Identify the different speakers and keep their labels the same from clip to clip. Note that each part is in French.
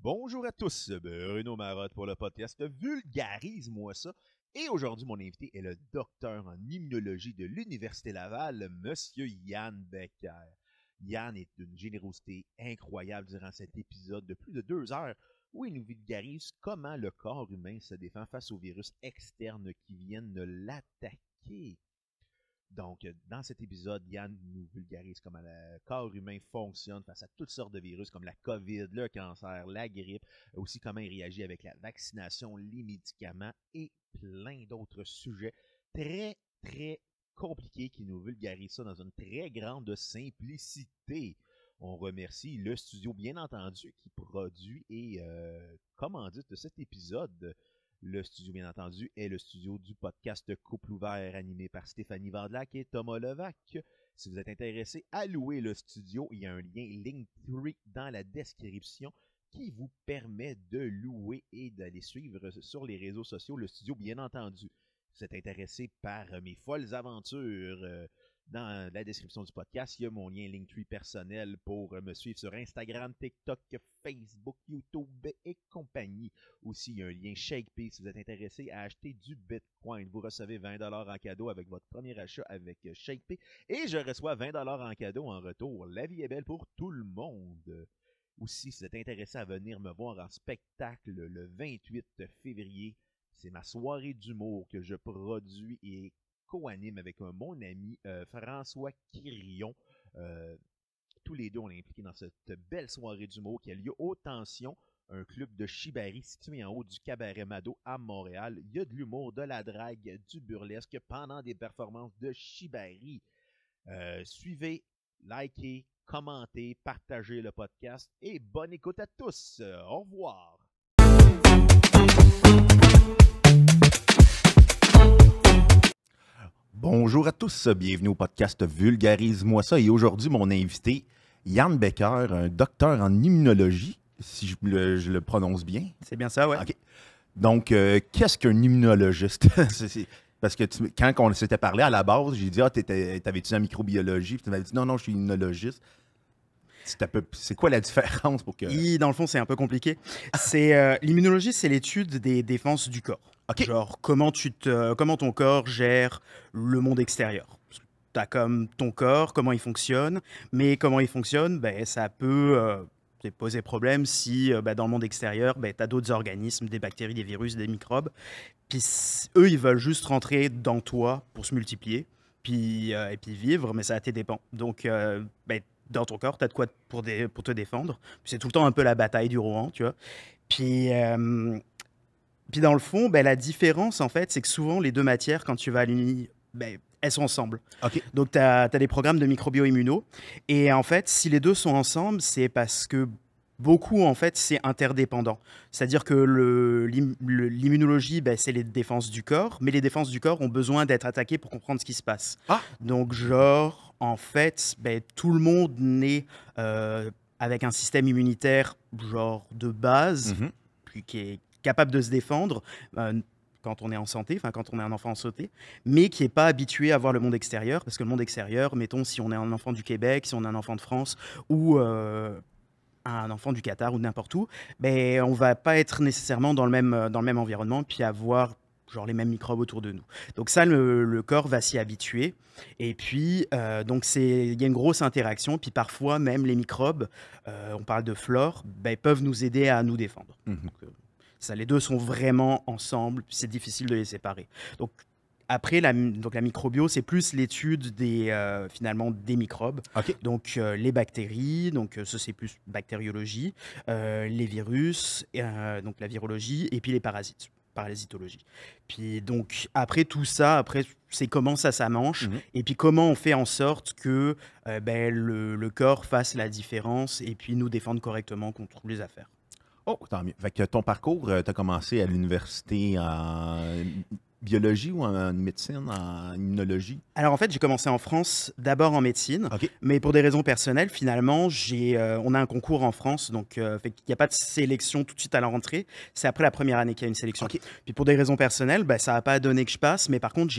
Speaker 1: Bonjour à tous, Bruno Marotte pour le podcast Vulgarise-moi ça. Et aujourd'hui, mon invité est le docteur en immunologie de l'Université Laval, Monsieur Yann Becker. Yann est d'une générosité incroyable durant cet épisode de plus de 2 heures où il nous vulgarise comment le corps humain se défend face aux virus externes qui viennent de l'attaquer. Donc, dans cet épisode, Yann nous vulgarise comment le corps humain fonctionne face à toutes sortes de virus comme la COVID, le cancer, la grippe, aussi comment il réagit avec la vaccination, les médicaments et plein d'autres sujets très, très compliqués qui nous vulgarisent ça dans une très grande simplicité. On remercie le studio, bien entendu, qui produit et commandite cet épisode. Le studio, bien entendu, est le studio du podcast Couple ouvert animé par Stéphanie Vandelac et Thomas Levac. Si vous êtes intéressé à louer le studio, il y a un lien Linktree dans la description qui vous permet de louer et d'aller suivre sur les réseaux sociaux le studio, bien entendu. Si vous êtes intéressé par mes folles aventures, dans la description du podcast, il y a mon lien Linktree personnel pour me suivre sur Instagram, TikTok, Facebook, YouTube et compagnie. Aussi, il y a un lien ShakePay si vous êtes intéressé à acheter du Bitcoin. Vous recevez 20$ en cadeau avec votre premier achat avec ShakePay et je reçois 20$ en cadeau en retour. La vie est belle pour tout le monde. Aussi, si vous êtes intéressé à venir me voir en spectacle le 28 février, c'est ma soirée d'humour que je produis et co-anime avec mon ami François Quirion. Tous les deux, on est impliqués dans cette belle soirée d'humour qui a lieu au Tension, un club de shibari situé en haut du Cabaret Mado à Montréal. Il y a de l'humour, de la drague, du burlesque pendant des performances de shibari. Suivez, likez, commentez, partagez le podcast et bonne écoute à tous. Au revoir. Bonjour à tous, bienvenue au podcast Vulgarise-moi ça. Et aujourd'hui, mon invité, Yann Becker, un docteur en immunologie, si je le prononce bien.
Speaker 2: C'est bien ça, ouais.
Speaker 1: OK. Donc, qu'est-ce qu'un immunologiste? Parce que quand on s'était parlé à la base, j'ai dit, t'avais étudié en microbiologie, puis tu m'avais dit, non, je suis immunologiste. C'est quoi la différence pour que...
Speaker 2: Dans le fond, c'est un peu compliqué. L'immunologie, c'est l'étude des défenses du corps.
Speaker 1: OK.
Speaker 2: Genre, comment ton corps gère le monde extérieur. Tu as comme ton corps, comment il fonctionne, mais comment il fonctionne, ça peut poser problème si dans le monde extérieur, tu as d'autres organismes, des bactéries, des virus, des microbes. Puis eux, ils veulent juste rentrer dans toi pour se multiplier, et puis vivre, mais ça a tes dépens. Donc, dans ton corps, tu as de quoi pour te défendre. C'est tout le temps un peu la bataille du Rohan, tu vois. Puis dans le fond, la différence, en fait, c'est que souvent, les deux matières, quand tu vas à l'uni, elles sont ensemble.
Speaker 1: OK.
Speaker 2: Donc, tu as des programmes de microbio-immuno. Et en fait, si les deux sont ensemble, c'est parce que beaucoup, en fait, c'est interdépendant. C'est-à-dire que l'immunologie, c'est les défenses du corps, mais les défenses du corps ont besoin d'être attaquées pour comprendre ce qui se passe.
Speaker 1: Ah!
Speaker 2: Donc, genre, en fait, tout le monde naît avec un système immunitaire, genre, de base, puis qui est capable de se défendre quand on est en santé, quand on est un enfant en santé, mais qui n'est pas habitué à voir le monde extérieur, parce que le monde extérieur, mettons, si on est un enfant du Québec, si on est un enfant de France, ou un enfant du Qatar ou n'importe où, on va pas être nécessairement dans le même environnement, puis avoir genre les mêmes microbes autour de nous. Donc ça, le corps va s'y habituer. Et puis, donc il y a une grosse interaction. Puis parfois, même les microbes, on parle de flore, peuvent nous aider à nous défendre. Donc, les deux sont vraiment ensemble. C'est difficile de les séparer. Donc, après, la microbio, c'est plus l'étude finalement des microbes.
Speaker 1: OK.
Speaker 2: Donc, les bactéries, donc ça, c'est plus bactériologie, les virus, donc la virologie, et puis les parasitologie. Puis donc, après tout ça, c'est comment ça mange, et puis comment on fait en sorte que le corps fasse la différence et puis nous défendre correctement contre les affaires.
Speaker 1: Oh, tant mieux. Fait que ton parcours, tu as commencé à l'université en biologie ou en médecine, en immunologie?
Speaker 2: Alors en fait, j'ai commencé en France, d'abord en médecine,
Speaker 1: OK.
Speaker 2: mais pour des raisons personnelles, finalement, on a un concours en France, donc il n'y a pas de sélection tout de suite à la rentrée. C'est après la première année qu'il y a une sélection.
Speaker 1: OK.
Speaker 2: Puis pour des raisons personnelles, ça n'a pas donné que je passe, mais par contre,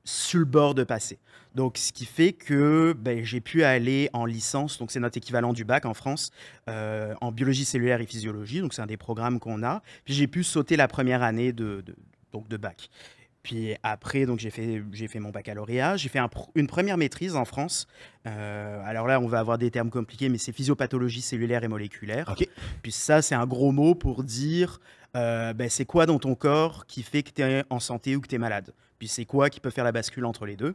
Speaker 2: sur le bord de passer. Donc, ce qui fait que j'ai pu aller en licence, donc c'est notre équivalent du bac en France, en biologie cellulaire et physiologie, donc c'est un des programmes qu'on a. Puis j'ai pu sauter la première année donc de bac. Puis après, donc j'ai fait mon baccalauréat, j'ai fait une première maîtrise en France. Alors là, on va avoir des termes compliqués, mais c'est physiopathologie cellulaire et moléculaire.
Speaker 1: OK.
Speaker 2: Puis ça, c'est un gros mot pour dire c'est quoi dans ton corps qui fait que tu es en santé ou que tu es malade. Puis c'est quoi qui peut faire la bascule entre les deux.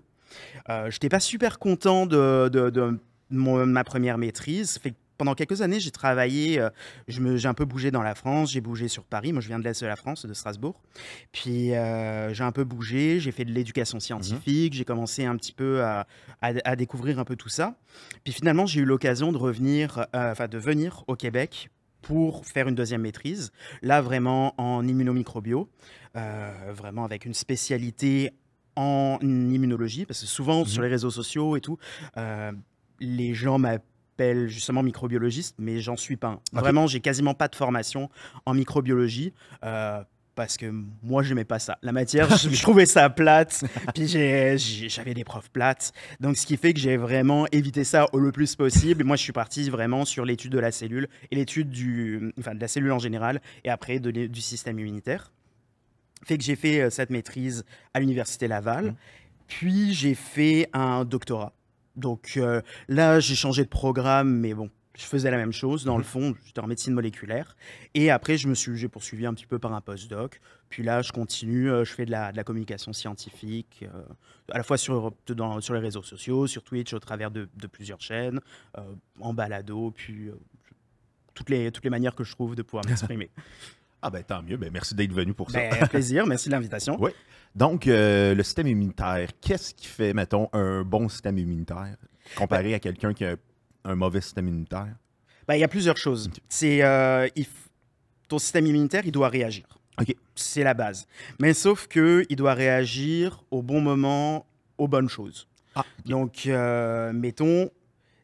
Speaker 2: Je n'étais pas super content de ma première maîtrise. Fait que pendant quelques années, j'ai travaillé, j'ai un peu bougé dans la France, j'ai bougé sur Paris. Moi, je viens de l'Est de la France, de Strasbourg. Puis, j'ai un peu bougé, j'ai fait de l'éducation scientifique, j'ai commencé un petit peu à découvrir un peu tout ça. Puis finalement, j'ai eu l'occasion de de venir au Québec pour faire une deuxième maîtrise. Là, vraiment en immunomicrobio, vraiment avec une spécialité en immunologie, parce que souvent sur les réseaux sociaux et tout, les gens m'appellent justement microbiologiste, mais j'en suis pas un.
Speaker 1: OK.
Speaker 2: Vraiment, j'ai quasiment pas de formation en microbiologie. Parce que moi, j'aimais pas ça. La matière, je trouvais ça plate. Puis j'avais des profs plates. Donc, ce qui fait que j'ai vraiment évité ça le plus possible. Moi, je suis parti vraiment sur l'étude de la cellule et l'étude de la cellule en général et après du système immunitaire. Fait que j'ai fait cette maîtrise à l'Université Laval. Puis, j'ai fait un doctorat. Donc là, j'ai changé de programme, mais bon, je faisais la même chose. Dans le fond, j'étais en médecine moléculaire. Et après, j'ai poursuivi un petit peu par un postdoc. Puis là, je continue, je fais de la communication scientifique, à la fois sur les réseaux sociaux, sur Twitch, au travers de plusieurs chaînes, en balado, puis toutes les manières que je trouve de pouvoir m'exprimer.
Speaker 1: Ah ben tant mieux, ben merci d'être venu pour ça.
Speaker 2: Plaisir, merci de l'invitation.
Speaker 1: Oui. Donc, le système immunitaire, qu'est-ce qui fait, mettons, un bon système immunitaire comparé à quelqu'un qui a un mauvais système immunitaire?
Speaker 2: Il y a plusieurs choses. Ton système immunitaire, il doit réagir.
Speaker 1: OK.
Speaker 2: C'est la base. Mais sauf qu'il doit réagir au bon moment, aux bonnes choses.
Speaker 1: Ah, OK.
Speaker 2: Donc, mettons,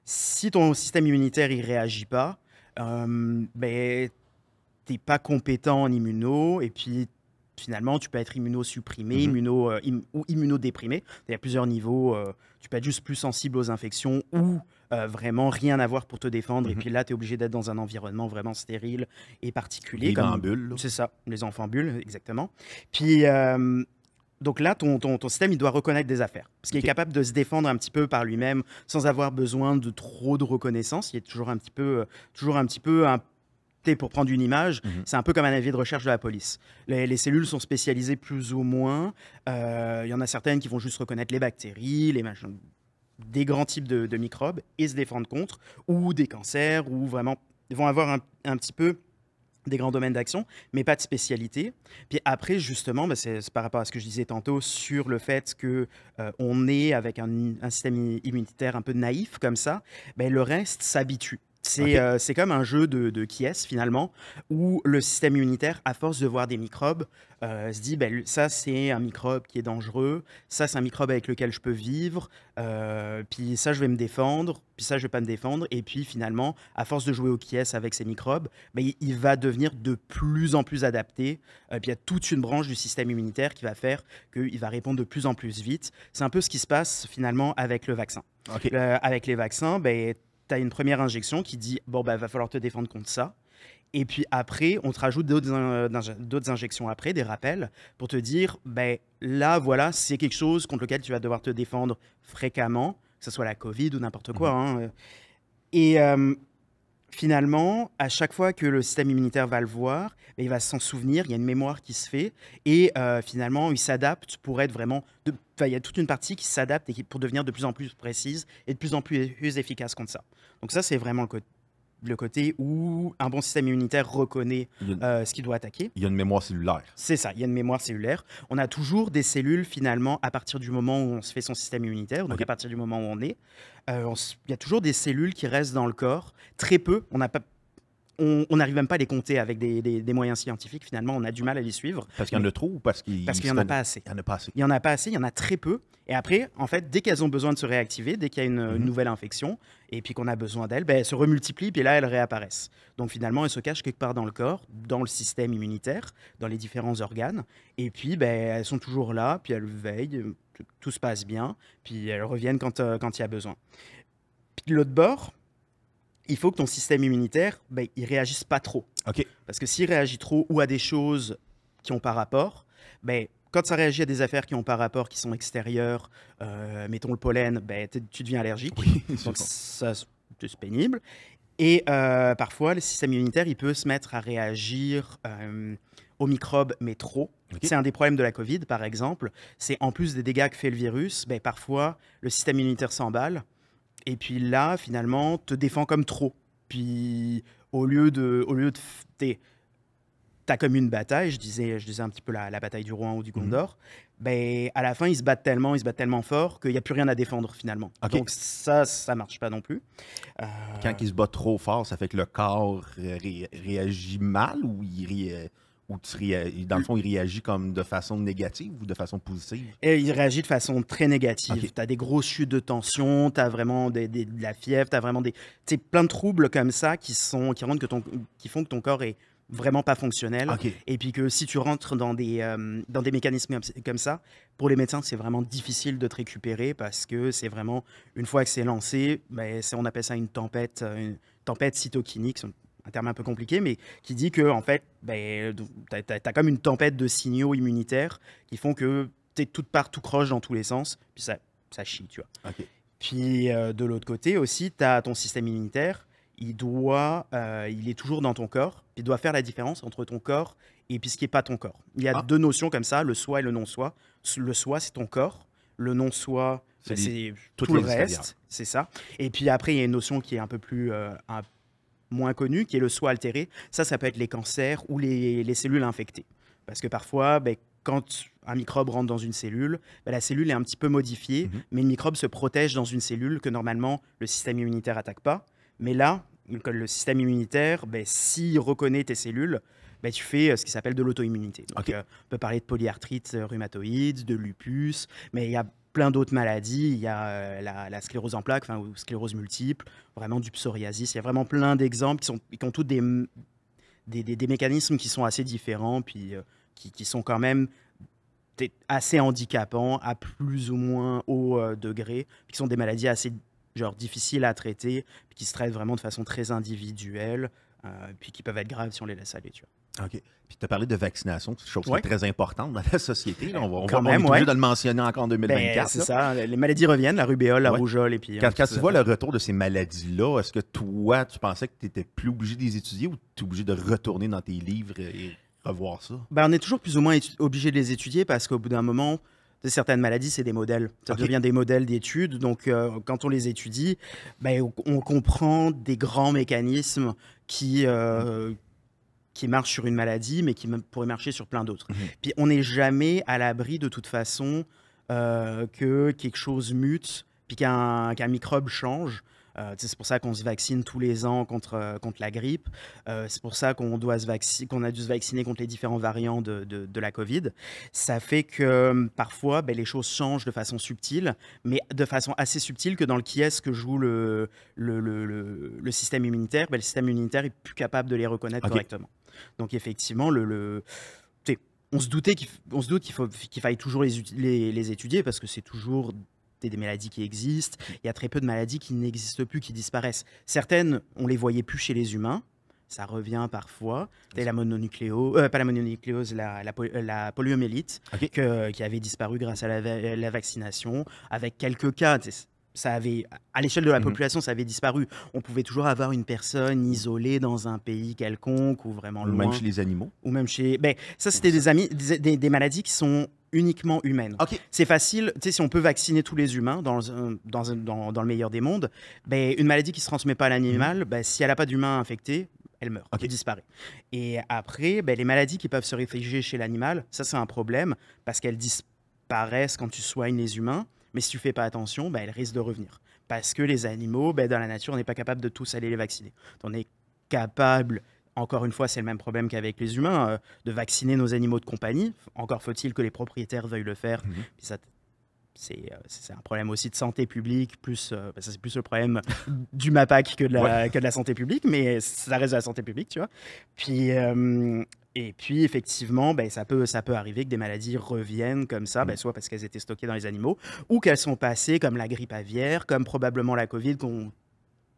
Speaker 2: si ton système immunitaire ne réagit pas, tu n'es pas compétent en immuno, et puis finalement, tu peux être immunosupprimé, ou immunodéprimé. Il y a plusieurs niveaux. Tu peux être juste plus sensible aux infections ou vraiment rien avoir pour te défendre. Et puis là, tu es obligé d'être dans un environnement vraiment stérile et particulier.
Speaker 1: Les en bulles.
Speaker 2: C'est ça, les enfants bulles, exactement. Puis, donc là, ton système, il doit reconnaître des affaires. Parce qu'il est capable de se défendre un petit peu par lui-même sans avoir besoin de trop de reconnaissance. Il est toujours un petit peu pour prendre une image, c'est un peu comme un avis de recherche de la police. Les cellules sont spécialisées plus ou moins. Il y en a certaines qui vont juste reconnaître les bactéries, des grands types de microbes et se défendre contre, ou des cancers, ou vraiment, ils vont avoir un petit peu des grands domaines d'action, mais pas de spécialité. Puis après, justement, c'est par rapport à ce que je disais tantôt sur le fait qu'on est avec un système immunitaire un peu naïf comme ça, le reste s'habitue. C'est comme un jeu de qui est finalement, où le système immunitaire, à force de voir des microbes, se dit ça c'est un microbe qui est dangereux, ça c'est un microbe avec lequel je peux vivre, puis ça je vais me défendre, puis ça je vais pas me défendre, et puis finalement, à force de jouer au qui est avec ces microbes, il va devenir de plus en plus adapté, puis il y a toute une branche du système immunitaire qui va faire qu'il va répondre de plus en plus vite. C'est un peu ce qui se passe finalement avec le vaccin. Avec les vaccins, tu as une première injection qui dit va falloir te défendre contre ça. Et puis après, on te rajoute d'autres injections après, des rappels, pour te dire là, voilà, c'est quelque chose contre lequel tu vas devoir te défendre fréquemment, que ce soit la Covid ou n'importe quoi. Et finalement, à chaque fois que le système immunitaire va le voir, il va s'en souvenir, il y a une mémoire qui se fait, et finalement, il s'adapte pour être vraiment... il y a toute une partie qui s'adapte et pour devenir de plus en plus précise et de plus en plus efficace contre ça. Donc ça, c'est vraiment le côté où un bon système immunitaire reconnaît ce qu'il doit attaquer.
Speaker 1: Il y a une mémoire cellulaire.
Speaker 2: C'est ça, il y a une mémoire cellulaire. On a toujours des cellules, finalement, à partir du moment où on se fait son système immunitaire, donc à partir du moment où on est, il y a toujours des cellules qui restent dans le corps. Très peu, on n'arrive même pas à les compter avec des moyens scientifiques, finalement, on a du mal à les suivre.
Speaker 1: Parce qu'il y en a trop ou parce qu'il
Speaker 2: y en a pas assez.
Speaker 1: Il y en a pas assez.
Speaker 2: Il y en a pas assez, il y en a très peu. Et après, en fait, dès qu'elles ont besoin de se réactiver, dès qu'il y a une nouvelle infection, et puis qu'on a besoin d'elles, elles se remultiplient, puis là, elles réapparaissent. Donc finalement, elles se cachent quelque part dans le corps, dans le système immunitaire, dans les différents organes. Et puis, elles sont toujours là, puis elles veillent. tout se passe bien, puis elles reviennent quand il y a besoin. Puis de l'autre bord, il faut que ton système immunitaire, ben, il réagisse pas trop.
Speaker 1: OK.
Speaker 2: Parce que s'il réagit trop ou à des choses qui n'ont pas rapport, ben, quand ça réagit à des affaires qui n'ont pas rapport, qui sont extérieures, mettons le pollen, ben, tu deviens allergique.
Speaker 1: Oui,
Speaker 2: Donc ça, c'est pénible. Et parfois, le système immunitaire, il peut se mettre à réagir aux microbes, mais trop.
Speaker 1: Okay.
Speaker 2: C'est un des problèmes de la COVID, par exemple. C'est en plus des dégâts que fait le virus, ben, parfois, le système immunitaire s'emballe. Et puis là, finalement, te défend comme trop. Puis au lieu de t'as comme une bataille, je disais un petit peu la bataille du Rohan ou du Gondor, ben, à la fin, ils se battent tellement fort qu'il n'y a plus rien à défendre finalement.
Speaker 1: Okay.
Speaker 2: Donc ça marche pas non plus.
Speaker 1: Quand ils se battent trop fort, ça fait que le corps réagit mal ou dans le fond, il réagit comme de façon négative ou de façon positive?
Speaker 2: Et il réagit de façon très négative.
Speaker 1: Okay.
Speaker 2: Tu as des grosses chutes de tension, tu as vraiment de la fièvre, tu as vraiment plein de troubles comme ça qui font que ton corps est vraiment pas fonctionnel.
Speaker 1: Okay.
Speaker 2: Et puis que si tu rentres dans des mécanismes comme ça, pour les médecins, c'est vraiment difficile de te récupérer parce que c'est vraiment, une fois que c'est lancé, ben, on appelle ça une tempête cytokinique. Un terme un peu compliqué, mais qui dit que en fait, ben, tu as comme une tempête de signaux immunitaires qui font que tu es tout croche dans tous les sens, puis ça chie, tu vois.
Speaker 1: Okay.
Speaker 2: Puis de l'autre côté aussi, tu as ton système immunitaire, il est toujours dans ton corps, puis il doit faire la différence entre ton corps et puis ce qui n'est pas ton corps. Il y a deux notions comme ça, le soi et le non-soi. Le soi, c'est ton corps. Le non-soi, c'est tout le reste, c'est ça. Et puis après, il y a une notion qui est un peu plus... moins connu, qui est le soi altéré. Ça peut être les cancers ou les cellules infectées. Parce que parfois, ben, quand un microbe rentre dans une cellule, ben, la cellule est un petit peu modifiée, mais le microbe se protège dans une cellule que normalement le système immunitaire n'attaque pas. Mais là, le système immunitaire, ben, s'il reconnaît tes cellules, ben, tu fais ce qui s'appelle de l'auto-immunité. Donc, on peut parler de polyarthrite rhumatoïde, de lupus, mais il y a plein d'autres maladies. Il y a la sclérose en plaques, ou sclérose multiple, vraiment du psoriasis. Il y a vraiment plein d'exemples qui ont tous des mécanismes qui sont assez différents, puis qui sont quand même assez handicapants à plus ou moins haut degré, puis qui sont des maladies assez difficiles à traiter, puis qui se traitent vraiment de façon très individuelle, puis qui peuvent être graves si on les laisse aller, tu vois.
Speaker 1: OK. Puis tu as parlé de vaccination, c'est une chose qui est très importante dans la société. Là. On va obligé de le mentionner encore en 2024.
Speaker 2: Ben, c'est ça. Les maladies reviennent, la rubéole, la rougeole. Et puis,
Speaker 1: quand tu vois le retour de ces maladies-là, est-ce que toi, tu pensais que tu n'étais plus obligé de les étudier ou tu es obligé de retourner dans tes livres et revoir ça?
Speaker 2: Ben, on est toujours plus ou moins obligé de les étudier parce qu'au bout d'un moment, certaines maladies, c'est des modèles. Ça devient des modèles d'études. Donc, quand on les étudie, ben, on comprend des grands mécanismes qui marchent sur une maladie, mais qui pourraient marcher sur plein d'autres. Puis on n'est jamais à l'abri de toute façon que quelque chose mute, puis qu'un microbe change. C'est pour ça qu'on se vaccine tous les ans contre la grippe. C'est pour ça qu'on a dû se vacciner contre les différents variants de la COVID. Ça fait que parfois, ben, les choses changent de façon subtile, mais de façon assez subtile que dans le qui est-ce que joue le système immunitaire, ben, le système immunitaire est plus capable de les reconnaître correctement. Donc effectivement, on se doute qu'il faille toujours les étudier parce que c'est toujours des maladies qui existent. Il y a très peu de maladies qui n'existent plus, qui disparaissent. Certaines, on les voyait plus chez les humains. Ça revient parfois. La mononucléose, pas la mononucléose, la poliomyélite, qui avait disparu grâce à la vaccination, avec quelques cas. Ça avait, à l'échelle de la population, ça avait disparu. On pouvait toujours avoir une personne isolée dans un pays quelconque ou vraiment loin.
Speaker 1: Ou même chez les animaux.
Speaker 2: Ou même chez... Ben, ça, c'était des maladies qui sont uniquement humaines. C'est facile, si on peut vacciner tous les humains dans le meilleur des mondes, ben, une maladie qui ne se transmet pas à l'animal, ben, si elle n'a pas d'humain infecté, elle meurt, elle disparaît. Et après, ben, les maladies qui peuvent se réfugier chez l'animal, ça c'est un problème parce qu'elles disparaissent quand tu soignes les humains. Mais si tu ne fais pas attention, ben, elles risquent de revenir. Parce que les animaux, ben, dans la nature, on n'est pas capable de tous aller les vacciner. On est capable, encore une fois, c'est le même problème qu'avec les humains, de vacciner nos animaux de compagnie. Encore faut-il que les propriétaires veuillent le faire. Puis ça, c'est un problème aussi de santé publique, plus, ça c'est plus le problème du MAPAC que de la santé publique, mais ça reste de la santé publique, tu vois. Puis, Et puis, effectivement, ben, ça peut arriver que des maladies reviennent comme ça, ben, soit parce qu'elles étaient stockées dans les animaux, ou qu'elles sont passées comme la grippe aviaire, comme probablement la Covid qu'on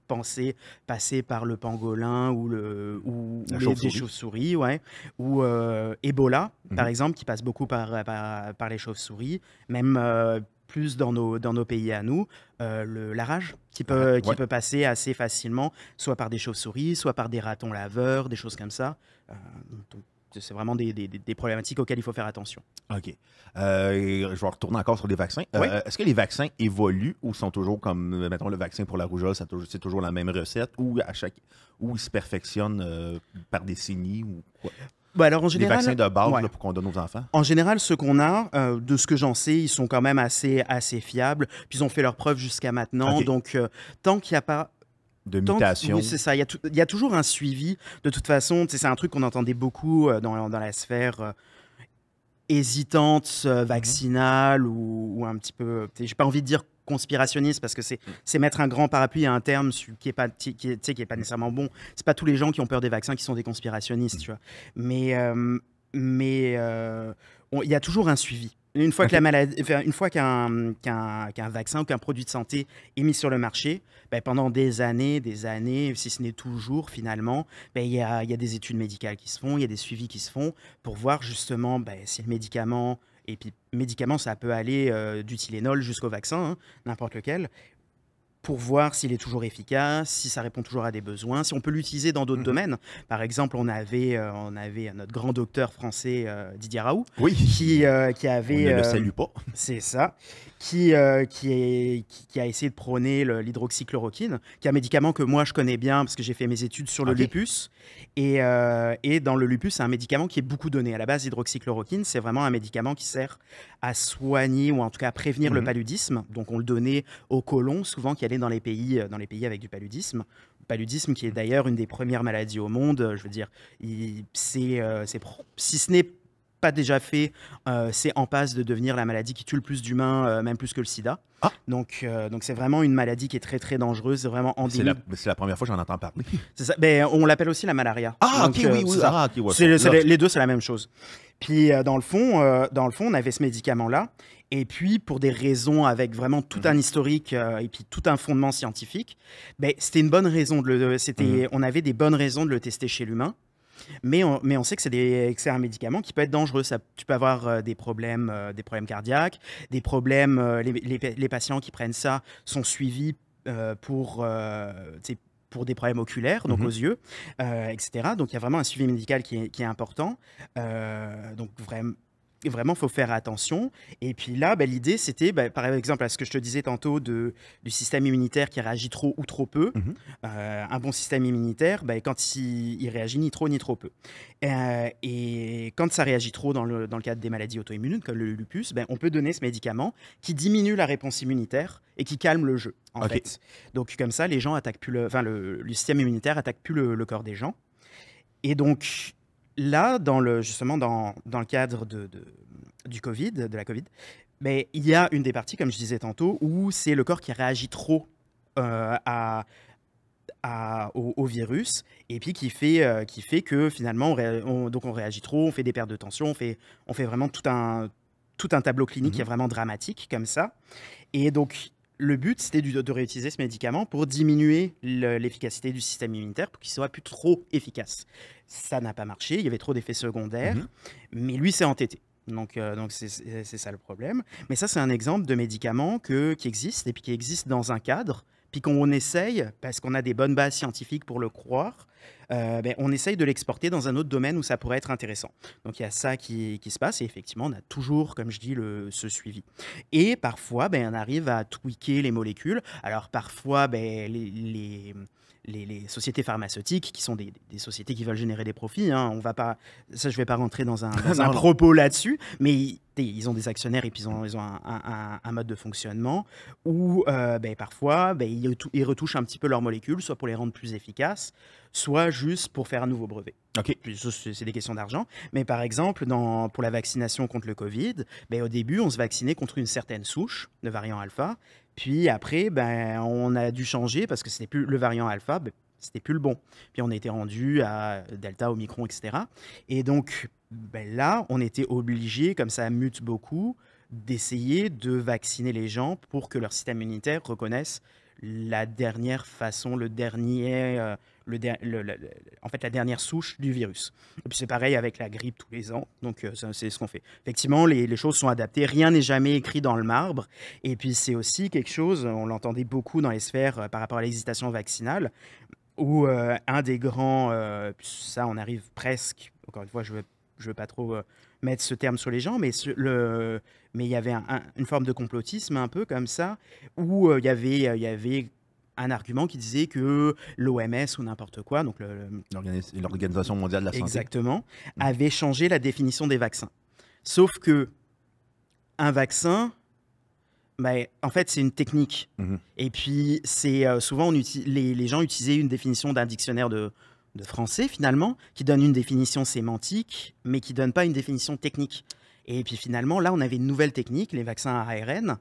Speaker 2: pensait passer par le pangolin ou
Speaker 1: La
Speaker 2: des
Speaker 1: chauve-souris.
Speaker 2: chauves-souris, ouais. Ou Ebola, par
Speaker 1: Mhm.
Speaker 2: exemple, qui passe beaucoup par les chauves-souris, même plus dans nos pays à nous, la rage qui
Speaker 1: Ouais.
Speaker 2: peut passer assez facilement, soit par des chauves-souris, soit par des ratons laveurs, des choses comme ça. Euh, donc, c'est vraiment des problématiques auxquelles il faut faire attention.
Speaker 1: OK. Je vais retourner encore sur les vaccins.
Speaker 2: Oui.
Speaker 1: Est-ce que les vaccins évoluent ou sont toujours comme, mettons, le vaccin pour la rougeole, c'est toujours la même recette ou ou ils se perfectionnent par décennies ou quoi?
Speaker 2: Bah alors en
Speaker 1: Les vaccins
Speaker 2: général,
Speaker 1: de base
Speaker 2: ouais.
Speaker 1: là, pour qu'on donne aux enfants?
Speaker 2: En général, ceux qu'on a, de ce que j'en sais, ils sont quand même assez fiables. Puis ils ont fait leurs preuves jusqu'à maintenant.
Speaker 1: OK.
Speaker 2: Donc, tant qu'il n'y a pas.
Speaker 1: De
Speaker 2: Oui,
Speaker 1: mutation.
Speaker 2: c'est ça. Il y a toujours un suivi. De toute façon, tu sais, c'est un truc qu'on entendait beaucoup dans la sphère hésitante,
Speaker 1: Mhm.
Speaker 2: vaccinale ou un petit peu. J'ai pas envie de dire conspirationniste parce que c'est mettre un grand parapluie à un terme qui est pas, tu sais, qui est pas nécessairement bon. C'est pas tous les gens qui ont peur des vaccins qui sont des conspirationnistes, tu vois. Mais, il y a toujours un suivi. Une fois que
Speaker 1: OK.
Speaker 2: la maladie, enfin, une fois qu'un vaccin ou qu'un produit de santé est mis sur le marché, ben, pendant des années, si ce n'est toujours finalement, ben, il y a des études médicales qui se font, il y a des suivis qui se font pour voir justement ben, si le médicament, et puis médicament ça peut aller du Tylenol jusqu'au vaccin, hein, n'importe lequel, pour voir s'il est toujours efficace, si ça répond toujours à des besoins, si on peut l'utiliser dans d'autres
Speaker 1: Mhm.
Speaker 2: domaines. Par exemple, on avait notre grand docteur français Didier Raoult
Speaker 1: Oui.
Speaker 2: qui
Speaker 1: On ne
Speaker 2: avait,
Speaker 1: le salue pas.
Speaker 2: c'est ça, qui a essayé de prôner l'hydroxychloroquine, qui est un médicament que moi je connais bien parce que j'ai fait mes études sur le
Speaker 1: OK.
Speaker 2: lupus. Et dans le lupus, c'est un médicament qui est beaucoup donné. À la base, l'hydroxychloroquine, c'est vraiment un médicament qui sert à soigner ou en tout cas à prévenir le
Speaker 1: Mhm.
Speaker 2: paludisme. Donc on le donnait aux colons, souvent qui allaient dans les pays avec du paludisme. Le paludisme qui est d'ailleurs une des premières maladies au monde. Je veux dire, si ce n'est pas déjà fait, c'est en passe de devenir la maladie qui tue le plus d'humains, même plus que le sida.
Speaker 1: Ah,
Speaker 2: Donc c'est vraiment une maladie qui est très très dangereuse, c'est vraiment endémique.
Speaker 1: c'est la première fois que j'en entends parler.
Speaker 2: C'est ça. Ben, on l'appelle aussi la malaria.
Speaker 1: Ah, OK,
Speaker 2: Donc
Speaker 1: oui,
Speaker 2: c'est
Speaker 1: oui.
Speaker 2: ça.
Speaker 1: Ah, OK, ouais, ça. Là,
Speaker 2: Les deux, c'est la même chose. Puis dans le fond, on avait ce médicament-là. Et puis pour des raisons avec vraiment tout un
Speaker 1: mhm.
Speaker 2: historique et puis tout un fondement scientifique, ben, c'était une bonne raison
Speaker 1: Mhm.
Speaker 2: on avait des bonnes raisons de le tester chez l'humain. Mais on sait que que c'est un médicament qui peut être dangereux. Tu peux avoir des problèmes cardiaques, des problèmes. Les patients qui prennent ça sont suivis tu sais, pour des problèmes oculaires, donc aux
Speaker 1: Mhm.
Speaker 2: yeux, etc. Donc il y a vraiment un suivi médical qui est important. Donc vraiment, il faut faire attention. Et puis là, ben, l'idée, c'était, ben, par exemple, à ce que je te disais tantôt du système immunitaire qui réagit trop ou trop peu.
Speaker 1: Mhm.
Speaker 2: Un bon système immunitaire, ben, quand il réagit ni trop ni trop peu. Et quand ça réagit trop dans le cadre des maladies auto-immunes, comme le lupus, ben, on peut donner ce médicament qui diminue la réponse immunitaire et qui calme le jeu, en
Speaker 1: OK.
Speaker 2: fait. Donc comme ça, les gens attaquent plus le système immunitaire attaque plus le corps des gens. Et donc là, justement, dans le cadre du Covid, de la Covid, ben, il y a une des parties, comme je disais tantôt, où c'est le corps qui réagit trop à, au virus, et puis qui fait que finalement, donc on réagit trop, on fait des pertes de tension, on fait vraiment tout un tableau clinique qui est
Speaker 1: Mhm.
Speaker 2: vraiment dramatique, comme ça. Et donc, le but, c'était de réutiliser ce médicament pour diminuer l'efficacité du système immunitaire, pour qu'il soit plus trop efficace. Ça n'a pas marché, il y avait trop d'effets
Speaker 1: Mhm.
Speaker 2: secondaires, mais lui s'est entêté. Donc c'est ça le problème. Mais ça, c'est un exemple de médicament qui existe, et puis qui existe dans un cadre, puis qu'on essaye, parce qu'on a des bonnes bases scientifiques pour le croire, ben, on essaye de l'exporter dans un autre domaine où ça pourrait être intéressant. Donc il y a ça qui se passe, et effectivement, on a toujours, comme je dis, ce suivi. Et parfois, ben, on arrive à tweaker les molécules. Alors parfois, ben, les sociétés pharmaceutiques, qui sont des sociétés qui veulent générer des profits, hein, on va pas, ça je vais pas rentrer dans un
Speaker 1: Non, non.
Speaker 2: propos là-dessus, mais ils ont des actionnaires et puis ils ont un mode de fonctionnement où ben, parfois ben, ils retouchent un petit peu leurs molécules, soit pour les rendre plus efficaces, soit juste pour faire un nouveau brevet.
Speaker 1: OK.
Speaker 2: Puis ça, c'est des questions d'argent. Mais par exemple, pour la vaccination contre le Covid, ben, au début, on se vaccinait contre une certaine souche, le variant alpha. Puis après, ben, on a dû changer parce que c'était plus le variant alpha. Ben, c'était plus le bon. Puis on était rendu à Delta, Omicron, etc. Et donc ben là, on était obligé, comme ça mute beaucoup, d'essayer de vacciner les gens pour que leur système immunitaire reconnaisse la dernière façon, le dernier, en fait, la dernière souche du virus. Et puis c'est pareil avec la grippe tous les ans, donc c'est ce qu'on fait. Effectivement, les choses sont adaptées, rien n'est jamais écrit dans le marbre. Et puis c'est aussi quelque chose, on l'entendait beaucoup dans les sphères par rapport à l'hésitation vaccinale, où un des grands, ça on arrive presque, encore une fois, je veux pas trop mettre ce terme sur les gens, mais mais il y avait une forme de complotisme un peu comme ça, où il y avait un argument qui disait que l'OMS ou n'importe quoi, donc
Speaker 1: L'Organisation mondiale de la santé.
Speaker 2: Exactement, avait changé la définition des vaccins. Sauf que un vaccin, ben, en fait, c'est une technique. Et puis, c'est souvent, les gens utilisaient une définition d'un dictionnaire de français, finalement, qui donne une définition sémantique, mais qui ne donne pas une définition technique. Et puis, finalement, là, on avait une nouvelle technique, les vaccins à ARN,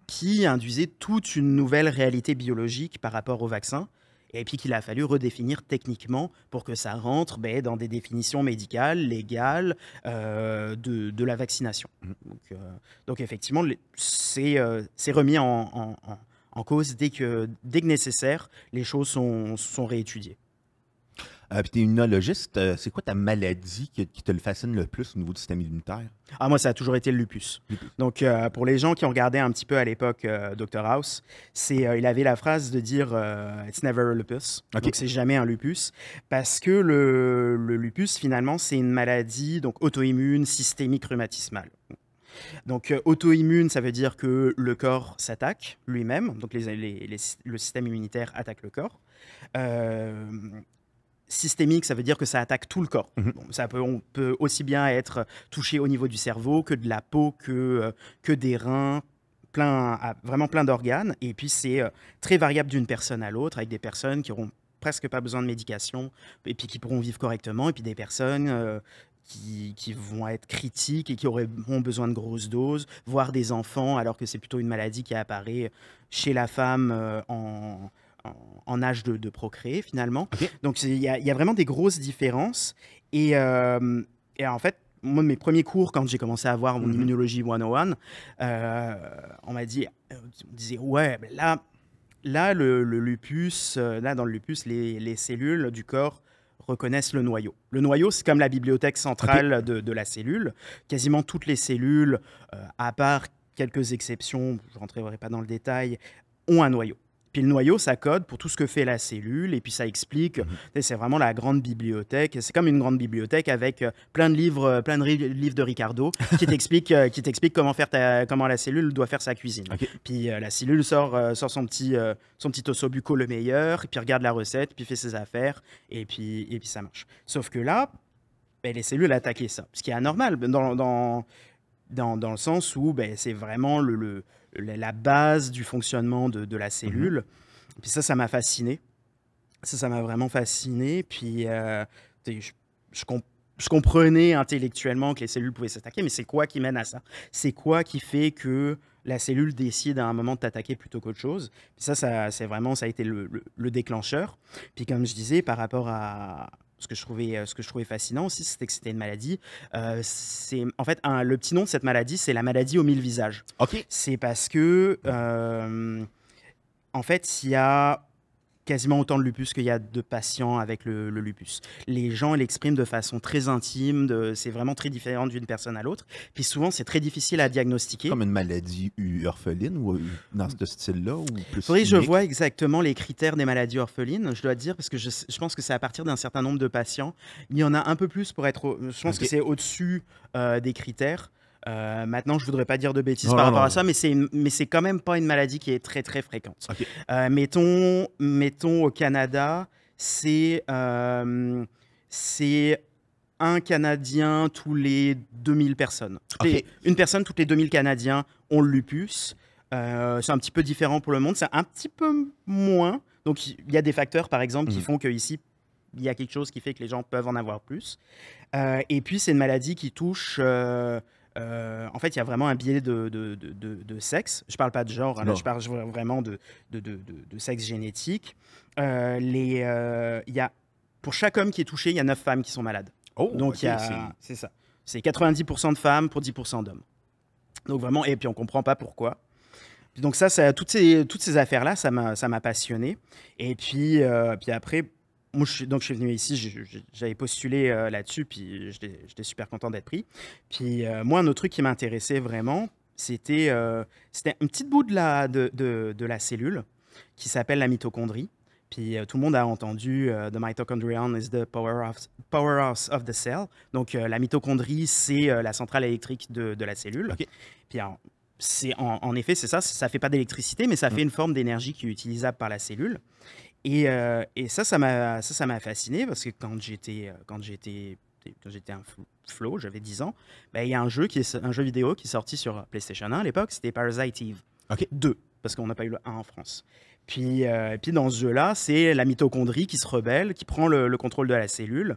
Speaker 2: qui induisait toute une nouvelle réalité biologique par rapport aux vaccins, et puis qu'il a fallu redéfinir techniquement pour que ça rentre dans des définitions médicales, légales, de la vaccination. Donc effectivement, c'est remis en cause dès que nécessaire, les choses sont réétudiées.
Speaker 1: Puis tu es immunologiste, c'est quoi ta maladie qui te le fascine le plus au niveau du système immunitaire?
Speaker 2: Ah, moi, ça a toujours été le lupus. Donc, pour les gens qui ont regardé un petit peu à l'époque Dr House, il avait la phrase de dire It's never a lupus. Donc, c'est jamais un lupus. Parce que le lupus, finalement, c'est une maladie donc auto-immune systémique rhumatismale. Donc, auto-immune, ça veut dire que le corps s'attaque lui-même. Donc, le système immunitaire attaque le corps. Systémique, ça veut dire que ça attaque tout le corps. On peut aussi bien être touché au niveau du cerveau que de la peau, que des reins, vraiment plein d'organes. Et puis, c'est très variable d'une personne à l'autre, avec des personnes qui auront presque pas besoin de médication et puis qui pourront vivre correctement, et puis des personnes qui vont être critiques et qui auront besoin de grosses doses, voire des enfants, alors que c'est plutôt une maladie qui apparaît chez la femme en âge de procréer, finalement. Donc, il y a vraiment des grosses différences. Et en fait, moi, mes premiers cours, quand j'ai commencé à avoir mon immunologie 101, on disait, ouais, mais là le lupus, dans le lupus, les cellules du corps reconnaissent le noyau. Le noyau, c'est comme la bibliothèque centrale de la cellule. Quasiment toutes les cellules, à part quelques exceptions, je ne rentrerai pas dans le détail, ont un noyau. Puis le noyau, ça code pour tout ce que fait la cellule, et puis ça explique, c'est vraiment la grande bibliothèque. C'est comme une grande bibliothèque avec plein de livres de Ricardo qui t'expliquent comment la cellule doit faire sa cuisine. Puis la cellule sort son petit ossobuco le meilleur, et puis regarde la recette, puis fait ses affaires, et puis ça marche. Sauf que là, les cellules attaquaient ça, ce qui est anormal dans le sens où c'est vraiment la base du fonctionnement de la cellule. Puis ça m'a fasciné. Ça m'a vraiment fasciné. Puis je comprenais intellectuellement que les cellules pouvaient s'attaquer, mais c'est quoi qui mène à ça? C'est quoi qui fait que la cellule décide à un moment de t'attaquer plutôt qu'autre chose? Puis ça a été le déclencheur. Puis comme je disais, par rapport à ce que je trouvais fascinant aussi, c'était que c'était une maladie. En fait, le petit nom de cette maladie, c'est la maladie aux 1000 visages. C'est parce que, en fait, il y a quasiment autant de lupus qu'il y a de patients avec le lupus. Les gens l'expriment de façon très intime, c'est vraiment très différent d'une personne à l'autre. Puis souvent, c'est très difficile à diagnostiquer.
Speaker 1: Comme une maladie orpheline ou dans ce style-là?
Speaker 2: Faudrait que je vois exactement les critères des maladies orphelines, je dois dire, parce que je pense que c'est à partir d'un certain nombre de patients. Il y en a un peu plus pour être... Je pense que c'est au-dessus des critères. Maintenant, je ne voudrais pas dire de bêtises par rapport à ça, mais c'est quand même pas une maladie qui est très, très fréquente. Mettons au Canada, c'est un Canadien tous les 2000 personnes. Une personne toutes les 2000 Canadiens ont le lupus. C'est un petit peu différent pour le monde. C'est un petit peu moins. Donc, il y a des facteurs, par exemple, qui font qu'ici, il y a quelque chose qui fait que les gens peuvent en avoir plus. Et puis, c'est une maladie qui touche... en fait, il y a vraiment un biais de sexe. Je ne parle pas de genre, là, je parle vraiment de sexe génétique. y a, pour chaque homme qui est touché, il y a 9 femmes qui sont malades.
Speaker 1: Oh,
Speaker 2: Donc,
Speaker 1: ok,
Speaker 2: c'est ça. C'est 90% de femmes pour 10% d'hommes. Donc, vraiment, et puis on ne comprend pas pourquoi. Donc, toutes ces affaires-là, ça m'a passionné. Et puis après, moi, je suis venu ici, j'avais postulé là-dessus, puis j'étais super content d'être pris. Puis moi, un autre truc qui m'intéressait vraiment, c'était une petite bout de la cellule qui s'appelle la mitochondrie. Puis tout le monde a entendu The mitochondrion is the powerhouse of the cell. Donc la mitochondrie, c'est la centrale électrique de la cellule.
Speaker 1: OK.
Speaker 2: Puis alors, en effet, c'est ça. Ça fait pas d'électricité, mais ça fait une forme d'énergie qui est utilisable par la cellule. Et ça m'a fasciné parce que quand j'étais un flow, j'avais 10 ans, ben, il y a un jeu vidéo qui est sorti sur PlayStation 1 à l'époque, c'était Parasite Eve.
Speaker 1: OK.
Speaker 2: 2, parce qu'on n'a pas eu le 1 en France. Puis dans ce jeu-là, c'est la mitochondrie qui se rebelle, qui prend le contrôle de la cellule,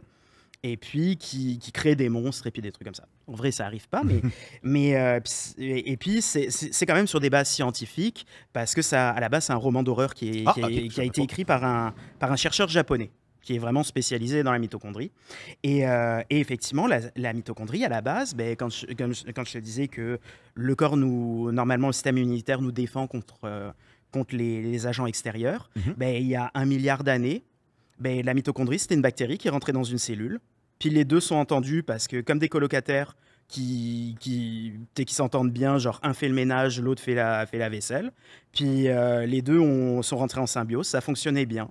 Speaker 2: et puis qui crée des monstres et puis des trucs comme ça. En vrai, ça n'arrive pas, et puis c'est quand même sur des bases scientifiques, parce que à la base, c'est un roman d'horreur qui a été écrit par un chercheur japonais, qui est vraiment spécialisé dans la mitochondrie. Et effectivement, la mitochondrie, à la base, ben, quand je te disais que le corps, normalement, le système immunitaire nous défend contre les agents extérieurs, ben, il y a 1 milliard d'années, ben, la mitochondrie, c'était une bactérie qui rentrait dans une cellule. Puis les deux sont entendus parce que, comme des colocataires qui s'entendent bien, genre un fait le ménage, l'autre fait la vaisselle, puis les deux sont rentrés en symbiose, ça fonctionnait bien.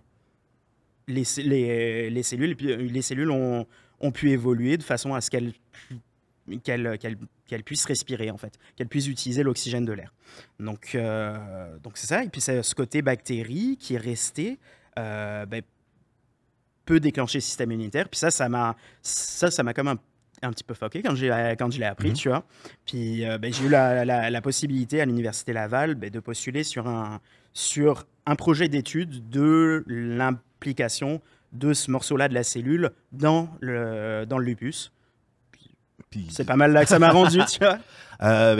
Speaker 2: Les cellules ont pu évoluer de façon à ce qu'elles puissent respirer, en fait, qu'elles puissent utiliser l'oxygène de l'air. Donc c'est ça. Et puis c'est ce côté bactérie qui est resté, ben, peut déclencher le système immunitaire. Puis ça m'a comme un petit peu fucké quand je l'ai appris, tu vois. Puis ben, j'ai eu la possibilité à l'Université Laval, ben, de postuler sur un projet d'étude de l'implication de ce morceau-là de la cellule dans le lupus. Puis c'est pas mal là que ça m'a rendu, tu vois.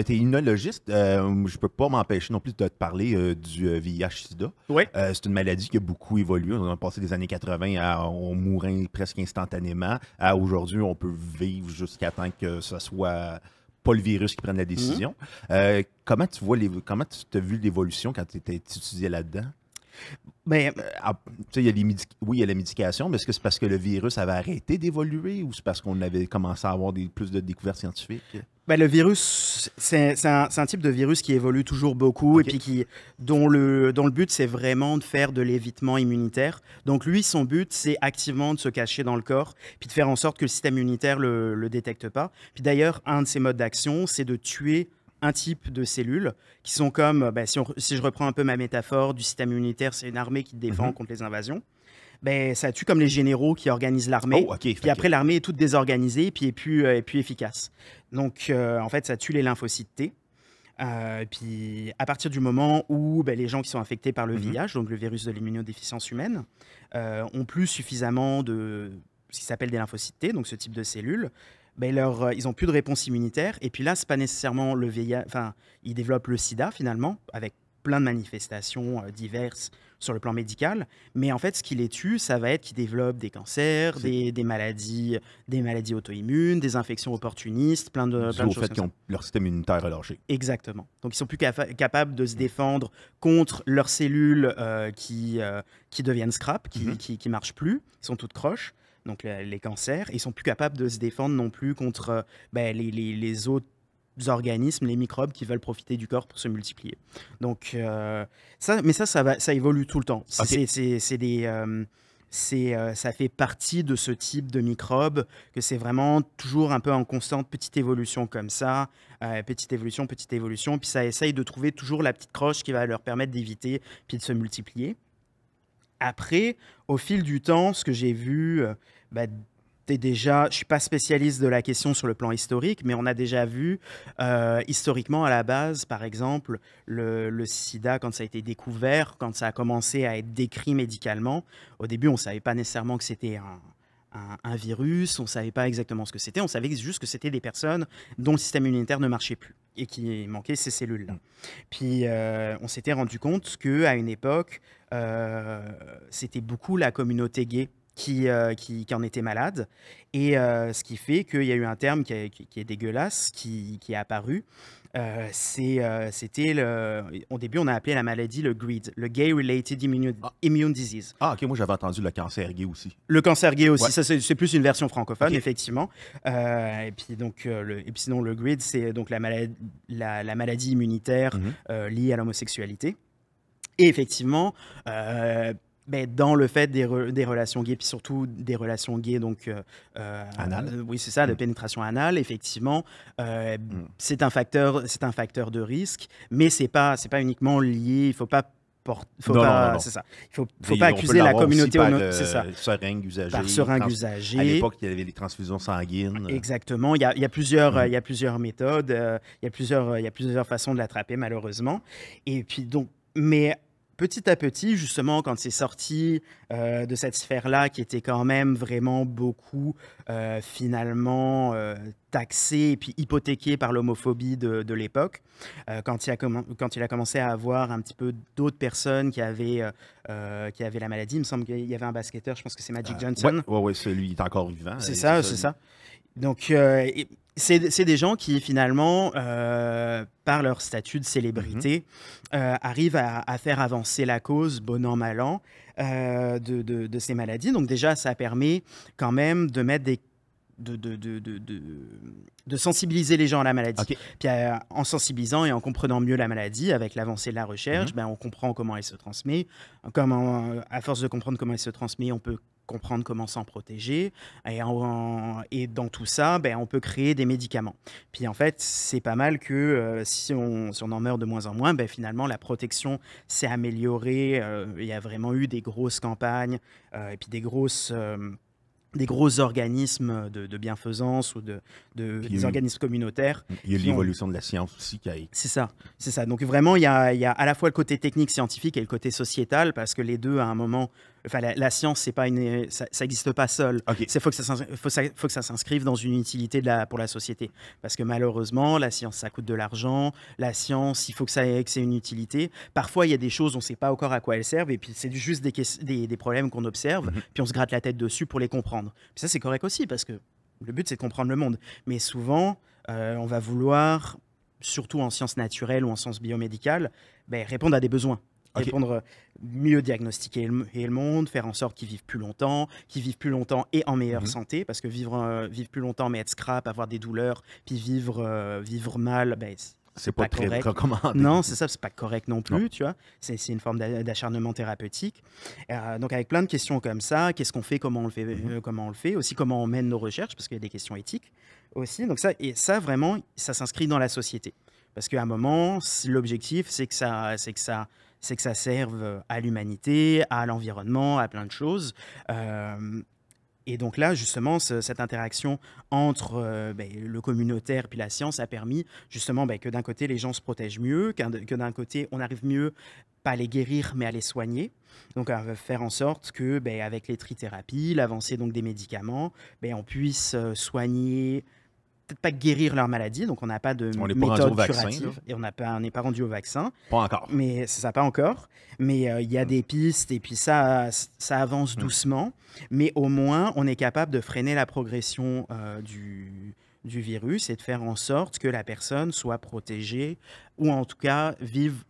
Speaker 1: T'es immunologiste. Je peux pas m'empêcher non plus de te parler du VIH-Sida.
Speaker 2: Ouais.
Speaker 1: C'est une maladie qui a beaucoup évolué. On a passé des années 80 on mourait presque instantanément. À aujourd'hui, on peut vivre jusqu'à temps que ce soit pas le virus qui prenne la décision. Comment tu as vu l'évolution quand tu étudié là-dedans?
Speaker 2: Mais
Speaker 1: il y a la médication, mais est-ce que c'est parce que le virus avait arrêté d'évoluer ou c'est parce qu'on avait commencé à avoir plus de découvertes scientifiques?
Speaker 2: Ben, le virus, c'est un type de virus qui évolue toujours beaucoup, okay, et puis dont le but, c'est vraiment de faire de l'évitement immunitaire. Donc lui, son but, c'est activement de se cacher dans le corps, puis de faire en sorte que le système immunitaire ne le détecte pas. Puis d'ailleurs, un de ses modes d'action, c'est de tuer un type de cellules qui sont comme, ben, si je reprends un peu ma métaphore du système immunitaire, c'est une armée qui te défend contre les invasions. Ben, ça tue comme les généraux qui organisent l'armée.
Speaker 1: Oh, okay,
Speaker 2: puis après, l'armée est toute désorganisée puis est plus efficace. Donc, en fait, ça tue les lymphocytes T. Puis à partir du moment où ben, les gens qui sont infectés par le VIH, donc le virus de l'immunodéficience humaine, ont plus suffisamment de ce qui s'appelle des lymphocytes T, donc ce type de cellules, ben ils n'ont plus de réponse immunitaire. Et puis là, ce n'est pas nécessairement le VIH. Enfin, ils développent le sida, finalement, avec plein de manifestations diverses sur le plan médical. Mais en fait, ce qui les tue, ça va être qu'ils développent des cancers, des maladies auto-immunes, des infections opportunistes, plein de choses.
Speaker 1: Au fait qu'ils ont leur système immunitaire relâché.
Speaker 2: Exactement. Donc, ils sont plus capables de se défendre contre leurs cellules qui deviennent scrap, qui marchent plus, qui sont toutes croches. Donc les cancers, ils sont plus capables de se défendre non plus contre les autres organismes, les microbes qui veulent profiter du corps pour se multiplier. Donc ça évolue tout le temps. Okay. Ça fait partie de ce type de microbes, que c'est vraiment toujours un peu en constante petite évolution comme ça, petite évolution, puis ça essaye de trouver toujours la petite croche qui va leur permettre d'éviter puis de se multiplier. Après, au fil du temps, ce que j'ai vu, je ne suis pas spécialiste de la question sur le plan historique, mais on a déjà vu historiquement à la base, par exemple, le sida, quand ça a été découvert, quand ça a commencé à être décrit médicalement, au début, on ne savait pas nécessairement que c'était un virus, on ne savait pas exactement ce que c'était, on savait juste que c'était des personnes dont le système immunitaire ne marchait plus et qui manquaient ces cellules-là. Puis on s'était rendu compte qu'à une époque, c'était beaucoup la communauté gay qui en était malade. Et ce qui fait qu'il y a eu un terme qui est dégueulasse, qui est apparu. C'était au début, on a appelé la maladie le GRID, le Gay Related Immune Disease.
Speaker 1: Ah, ok, moi j'avais entendu le cancer gay aussi.
Speaker 2: Le cancer gay aussi,
Speaker 1: Ouais.
Speaker 2: ça c'est plus une version francophone,
Speaker 1: Ok.
Speaker 2: effectivement. Et puis donc, et puis sinon le GRID, c'est donc la maladie immunitaire liée à l'homosexualité. Et effectivement, dans le fait des relations gays, puis surtout des relations gays, donc
Speaker 1: Anal.
Speaker 2: oui, c'est ça, de pénétration anale, effectivement, c'est un facteur de risque, mais c'est pas uniquement lié. Il faut pas
Speaker 1: Non.
Speaker 2: c'est ça. Il faut pas accuser la communauté c'est ça.
Speaker 1: Seringue usagée.
Speaker 2: Par seringue usagée.
Speaker 1: À l'époque, il y avait les transfusions sanguines.
Speaker 2: Exactement. Il y a plusieurs méthodes. Il y a plusieurs façons de l'attraper, malheureusement. Et puis donc, mais petit à petit, justement, quand c'est sorti de cette sphère-là, qui était quand même vraiment beaucoup, finalement, taxée et puis hypothéquée par l'homophobie de l'époque, quand il a commencé à avoir un petit peu d'autres personnes qui avaient la maladie, il me semble qu'il y avait un basketteur, je pense que c'est Magic Johnson.
Speaker 1: Oui, celui est encore vivant.
Speaker 2: C'est ça. Donc, c'est des gens qui, finalement, par leur statut de célébrité, arrivent à faire avancer la cause, bon an, mal an, de ces maladies. Donc, déjà, ça permet quand même de mettre de sensibiliser les gens à la maladie.
Speaker 1: Okay.
Speaker 2: Puis en sensibilisant et en comprenant mieux la maladie, avec l'avancée de la recherche, on comprend comment elle se transmet. À force de comprendre comment elle se transmet, on peut comprendre comment s'en protéger. Et dans tout ça, on peut créer des médicaments. Puis en fait, c'est pas mal que si on en meurt de moins en moins, finalement, la protection s'est améliorée. Il y a vraiment eu des grosses campagnes et puis des gros organismes de bienfaisance ou des organismes communautaires.
Speaker 1: Il y a l'évolution de la science aussi qui a été...
Speaker 2: C'est ça. Donc vraiment, il y a à la fois le côté technique, scientifique et le côté sociétal, parce que les deux, à un moment... Enfin, la science, c'est pas ça n'existe pas seul.
Speaker 1: Okay.
Speaker 2: Il faut que ça s'inscrive dans une utilité pour la société. Parce que malheureusement, la science, ça coûte de l'argent. La science, il faut que ça ait une utilité. Parfois, il y a des choses, on ne sait pas encore à quoi elles servent. Et puis, c'est juste des problèmes qu'on observe. Puis, on se gratte la tête dessus pour les comprendre. Puis ça, c'est correct aussi, parce que le but, c'est de comprendre le monde. Mais souvent, on va vouloir, surtout en sciences naturelles ou en sciences biomédicales, répondre à des besoins.
Speaker 1: Okay.
Speaker 2: Mieux diagnostiquer le monde, faire en sorte qu'ils vivent plus longtemps et en meilleure santé, parce que vivre plus longtemps mais être scrap, avoir des douleurs, puis vivre mal,
Speaker 1: c'est pas très
Speaker 2: correct.
Speaker 1: recommandé.
Speaker 2: Non, c'est ça, c'est pas correct non plus, non. Tu vois. C'est une forme d'acharnement thérapeutique. Donc avec plein de questions comme ça, qu'est-ce qu'on fait, comment on le fait, aussi comment on mène nos recherches, parce qu'il y a des questions éthiques aussi. Donc ça vraiment, ça s'inscrit dans la société. Parce qu'à un moment, l'objectif, c'est que ça serve à l'humanité, à l'environnement, à plein de choses. Et donc là, justement, cette interaction entre le communautaire et la science a permis justement que d'un côté, les gens se protègent mieux, que d'un côté, on arrive mieux, pas à les guérir, mais à les soigner. Donc, on va faire en sorte que, avec les trithérapies, l'avancée donc des médicaments, on puisse soigner... peut-être pas guérir leur maladie, donc on n'a pas de méthode curative et on n'est pas rendu au vaccin.
Speaker 1: Pas encore.
Speaker 2: Mais c'est ça, pas encore. Mais il y a des pistes et puis ça avance doucement. Mais au moins, on est capable de freiner la progression du virus et de faire en sorte que la personne soit protégée ou en tout cas vive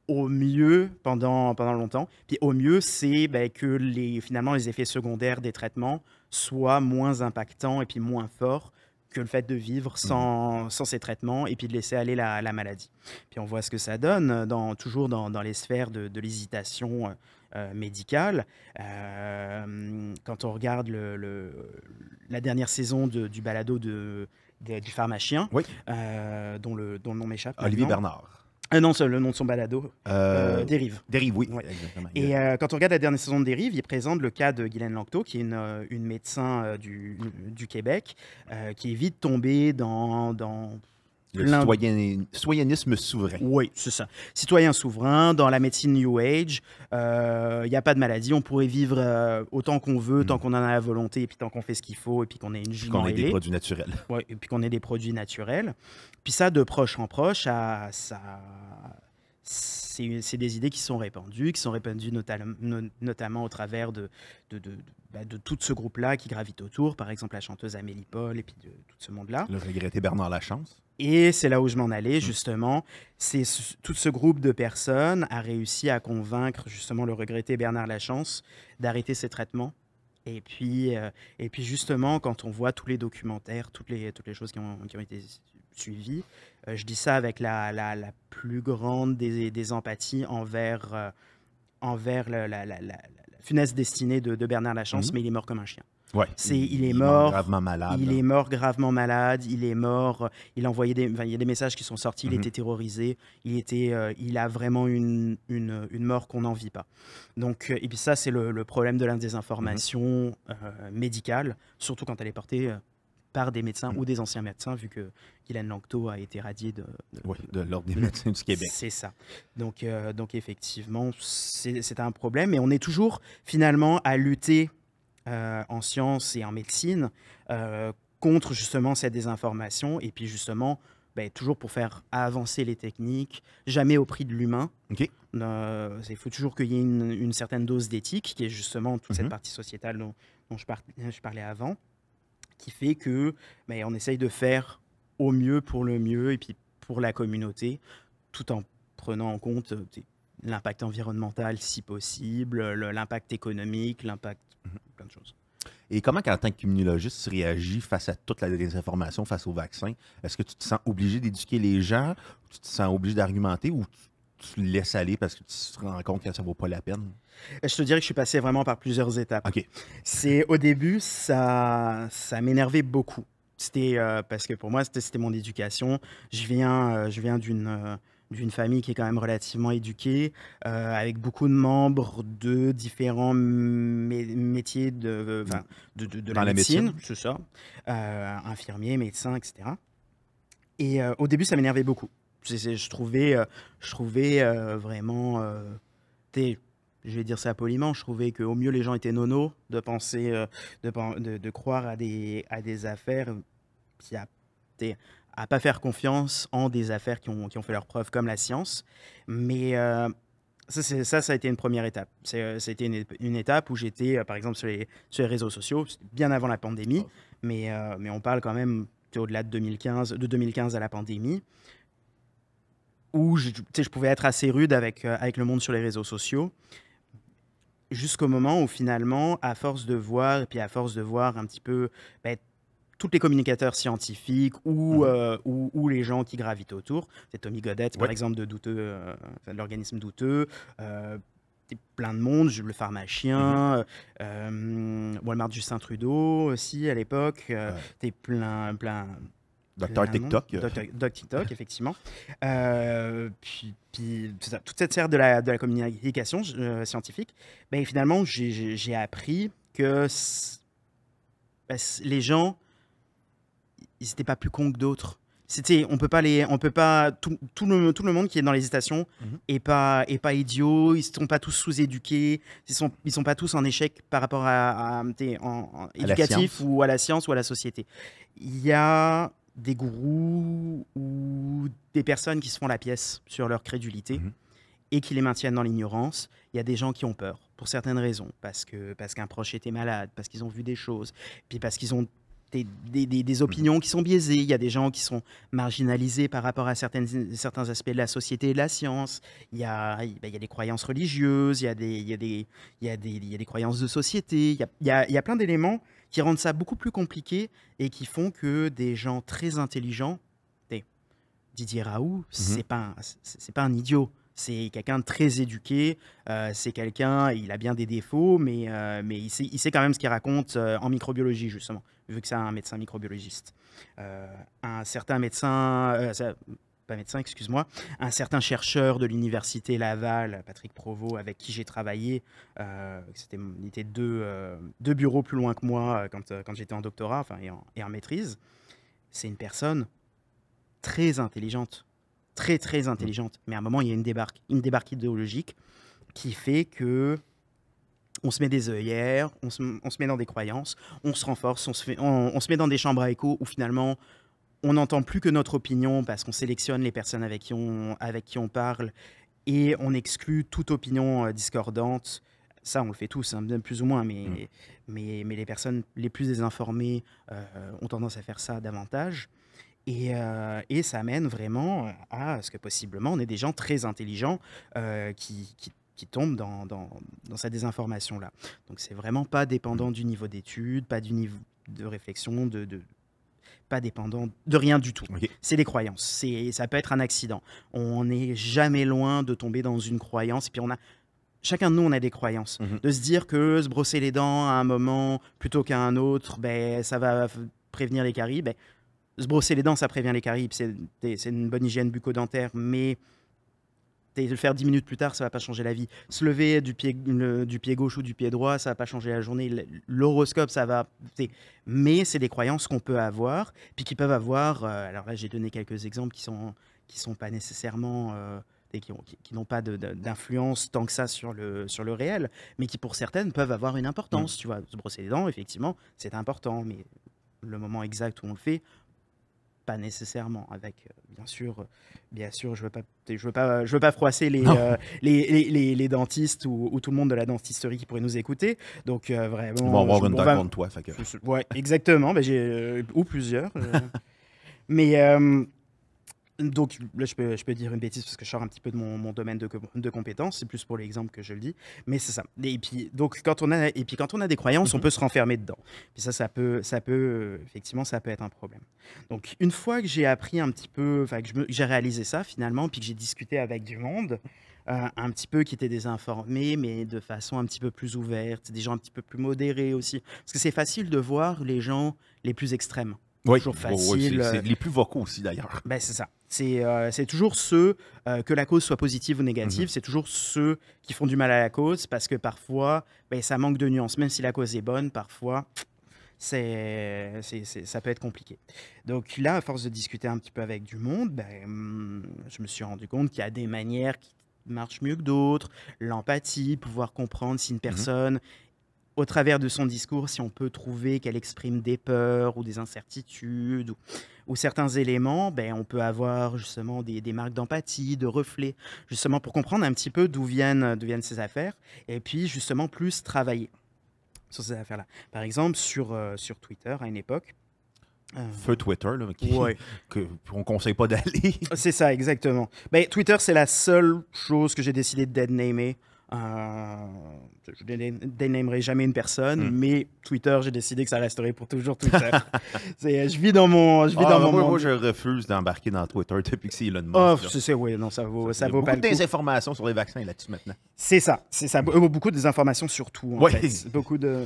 Speaker 2: au mieux pendant longtemps. Puis au mieux, c'est que finalement les effets secondaires des traitements soient moins impactants et puis moins forts que le fait de vivre sans ces traitements et puis de laisser aller la maladie. Puis on voit ce que ça donne, toujours dans les sphères de l'hésitation médicale. Quand on regarde la dernière saison du balado du pharmacien,
Speaker 1: oui.
Speaker 2: dont le nom m'échappe.
Speaker 1: Olivier Bernard.
Speaker 2: Non, c'est le nom de son balado. Dérive.
Speaker 1: Dérive, oui.
Speaker 2: Ouais. Exactement. Et quand on regarde la dernière saison de Dérive, il présente le cas de Guylaine Lanctot, qui est une médecin du Québec, qui est vite tombée dans
Speaker 1: Le
Speaker 2: L'un
Speaker 1: citoyennisme souverain.
Speaker 2: Oui, c'est ça. Citoyen souverain, dans la médecine New Age, il n'y a pas de maladie, on pourrait vivre autant qu'on veut, tant qu'on en a la volonté, et puis tant qu'on fait ce qu'il faut, et puis qu'on est une
Speaker 1: Puis qu'on
Speaker 2: jument
Speaker 1: ait des
Speaker 2: ailée,
Speaker 1: produits naturels.
Speaker 2: ouais, et puis qu'on ait des produits naturels. Puis ça, de proche en proche, c'est des idées qui sont répandues notamment au travers de tout ce groupe-là qui gravite autour, par exemple la chanteuse Amélie Paul, et puis de tout ce monde-là.
Speaker 1: Le regretté Bernard Lachance.
Speaker 2: Et c'est là où je m'en allais, justement. Tout ce groupe de personnes a réussi à convaincre, justement, le regretté Bernard Lachance d'arrêter ses traitements. Et puis, justement, quand on voit tous les documentaires, toutes les choses qui ont été suivies, je dis ça avec la plus grande des empathies envers la funeste destinée de Bernard Lachance, mais il est mort comme un chien.
Speaker 1: Ouais.
Speaker 2: Il est
Speaker 1: mort
Speaker 2: mort
Speaker 1: gravement malade.
Speaker 2: Il est mort gravement malade. Il est mort. Il a envoyé il y a des messages qui sont sortis. Il était terrorisé. Il a vraiment une mort qu'on n'en vit pas. Donc, et puis ça, c'est le problème de la désinformation médicale, surtout quand elle est portée par des médecins ou des anciens médecins, vu que Guylaine Lanctot a été radiée de
Speaker 1: l'Ordre des médecins du Québec.
Speaker 2: C'est ça. Donc effectivement, c'est un problème. Et on est toujours, finalement, à lutter en sciences et en médecine contre justement cette désinformation, et puis justement toujours pour faire avancer les techniques, jamais au prix de l'humain.
Speaker 1: OK.
Speaker 2: Il faut toujours qu'il y ait une certaine dose d'éthique, qui est justement toute cette partie sociétale dont je parlais avant, qui fait que on essaye de faire au mieux pour le mieux, et puis pour la communauté, tout en prenant en compte l'impact environnemental si possible, l'impact économique, l'impact plein de choses.
Speaker 1: Et comment, en tant qu'immunologiste, tu réagis face à toute la désinformation, face au vaccin? Est-ce que tu te sens obligé d'éduquer les gens? Tu te sens obligé d'argumenter, ou tu le laisses aller parce que tu te rends compte que ça ne vaut pas la peine?
Speaker 2: Je te dirais que je suis passé vraiment par plusieurs étapes.
Speaker 1: OK.
Speaker 2: Au début, ça m'énervait beaucoup. C'était parce que pour moi, c'était mon éducation. Je viens d'une famille qui est quand même relativement éduquée, avec beaucoup de membres de différents métiers de la médecine, c'est ça, infirmiers, médecins, etc. Et au début, ça m'énervait beaucoup. Je trouvais vraiment, je vais dire ça poliment, je trouvais qu'au mieux les gens étaient nonos de penser, de croire à des affaires, puis à pas faire confiance en des affaires qui ont fait leurs preuves, comme la science. Mais ça a été une première étape. Ça a été une étape où j'étais, par exemple, sur les réseaux sociaux, bien avant la pandémie, mais on parle quand même au-delà de 2015 à la pandémie, où je pouvais être assez rude avec le monde sur les réseaux sociaux, jusqu'au moment où finalement, à force de voir un petit peu tous les communicateurs scientifiques ou les gens qui gravitent autour, c'est Tommy Godette, par exemple, de l'organisme Douteux, plein de monde, le pharmacien, Walmart Justin Trudeau aussi à l'époque, plein
Speaker 1: Docteur TikTok.
Speaker 2: Doc TikTok, effectivement. Puis ça, toute cette sphère de la communication scientifique, finalement, j'ai appris que les gens, ils n'étaient pas plus cons que d'autres. On peut pas tout le monde qui est dans l'hésitation est pas idiot. Ils sont pas tous sous-éduqués. Ils sont pas tous en échec par rapport à éducatif ou à la science ou à la société. Il y a des gourous ou des personnes qui se font la pièce sur leur crédulité et qui les maintiennent dans l'ignorance. Il y a des gens qui ont peur pour certaines raisons, parce qu'un proche était malade, parce qu'ils ont vu des choses, puis parce qu'ils ont des opinions qui sont biaisées. Il y a des gens qui sont marginalisés par rapport à certains aspects de la société et de la science. Il y a des croyances religieuses, il y a des croyances de société. Il y a plein d'éléments qui rendent ça beaucoup plus compliqué et qui font que des gens très intelligents, Didier Raoult, c'est pas un idiot. C'est quelqu'un de très éduqué, c'est quelqu'un, il a bien des défauts, mais il sait quand même ce qu'il raconte en microbiologie, justement, vu que c'est un médecin microbiologiste. Un certain médecin, un certain chercheur de l'université Laval, Patrick Provost, avec qui j'ai travaillé, il était deux bureaux plus loin que moi quand j'étais en doctorat et en maîtrise. C'est une personne très intelligente, très intelligente. Mais à un moment, il y a une débarque idéologique qui fait que on se met des œillères, on se met dans des croyances, on se renforce, on se met dans des chambres à écho où finalement on n'entend plus que notre opinion parce qu'on sélectionne les personnes avec qui on parle et on exclut toute opinion discordante. Ça, on le fait tous, hein, plus ou moins, mais les personnes les plus désinformées ont tendance à faire ça davantage. Et ça amène vraiment à ce que possiblement on ait des gens très intelligents qui tombent dans cette désinformation-là. Donc c'est vraiment pas dépendant du niveau d'études, pas du niveau de réflexion, pas dépendant de rien du tout.
Speaker 1: OK.
Speaker 2: C'est des croyances. Ça peut être un accident. On n'est jamais loin de tomber dans une croyance. Et puis chacun de nous, on a des croyances. De se dire que se brosser les dents à un moment plutôt qu'à un autre, ben, ça va prévenir les caries. Ben, se brosser les dents, ça prévient les caries. C'est une bonne hygiène bucco-dentaire, mais le faire 10 minutes plus tard, ça va pas changer la vie. Se lever du pied gauche ou du pied droit, ça va pas changer la journée. L'horoscope, ça va. Mais c'est des croyances qu'on peut avoir, puis qui peuvent avoir. Alors là, j'ai donné quelques exemples qui sont pas nécessairement qui n'ont pas d'influence tant que ça sur le réel, mais qui pour certaines peuvent avoir une importance. Tu vois, se brosser les dents, effectivement, c'est important, mais le moment exact où on le fait, pas nécessairement. Avec bien sûr, je veux pas froisser les dentistes ou tout le monde de la dentisterie qui pourrait nous écouter. Donc vraiment,
Speaker 1: Ils vont avoir une dent contre toi. Fait que...
Speaker 2: ouais, exactement. Ben, ou plusieurs. Mais donc là, je peux dire une bêtise parce que je sors un petit peu de mon domaine de compétences. C'est plus pour l'exemple que je le dis. Mais c'est ça. Et puis, donc, quand on a des croyances, on peut se renfermer dedans. Puis effectivement, ça peut être un problème. Donc, une fois que j'ai appris un petit peu, enfin, que j'ai réalisé ça finalement, puis que j'ai discuté avec du monde, un petit peu qui était désinformé, mais de façon un petit peu plus ouverte, des gens un petit peu plus modérés aussi. Parce que c'est facile de voir les gens les plus extrêmes.
Speaker 1: Oui,
Speaker 2: Toujours facile.
Speaker 1: C'est les plus vocaux aussi d'ailleurs.
Speaker 2: Ben, c'est ça. C'est toujours ceux, que la cause soit positive ou négative, c'est toujours ceux qui font du mal à la cause parce que parfois, ben, ça manque de nuances. Même si la cause est bonne, parfois, ça peut être compliqué. Donc là, à force de discuter un petit peu avec du monde, ben, je me suis rendu compte qu'il y a des manières qui marchent mieux que d'autres. L'empathie, pouvoir comprendre si une personne au travers de son discours, si on peut trouver qu'elle exprime des peurs ou des incertitudes ou certains éléments, ben, on peut avoir justement des marques d'empathie, de reflets, justement pour comprendre un petit peu d'où viennent ces affaires et puis justement plus travailler sur ces affaires-là. Par exemple, sur Twitter, à une époque,
Speaker 1: Feu Twitter, là,
Speaker 2: ouais.
Speaker 1: qu'on ne conseille pas d'aller.
Speaker 2: C'est ça, exactement. Ben, Twitter, c'est la seule chose que j'ai décidé de deadnamer. Je ne dénamerai jamais une personne, mais Twitter, j'ai décidé que ça resterait pour toujours Twitter. Je vis dans mon monde.
Speaker 1: Moi, je refuse d'embarquer dans Twitter depuis que c'est Elon Musk.
Speaker 2: Oui, non, ça vaut pas le coup.
Speaker 1: Beaucoup de désinformations sur les vaccins là-dessus maintenant.
Speaker 2: C'est ça. Beaucoup de désinformations sur tout, en fait. Beaucoup de...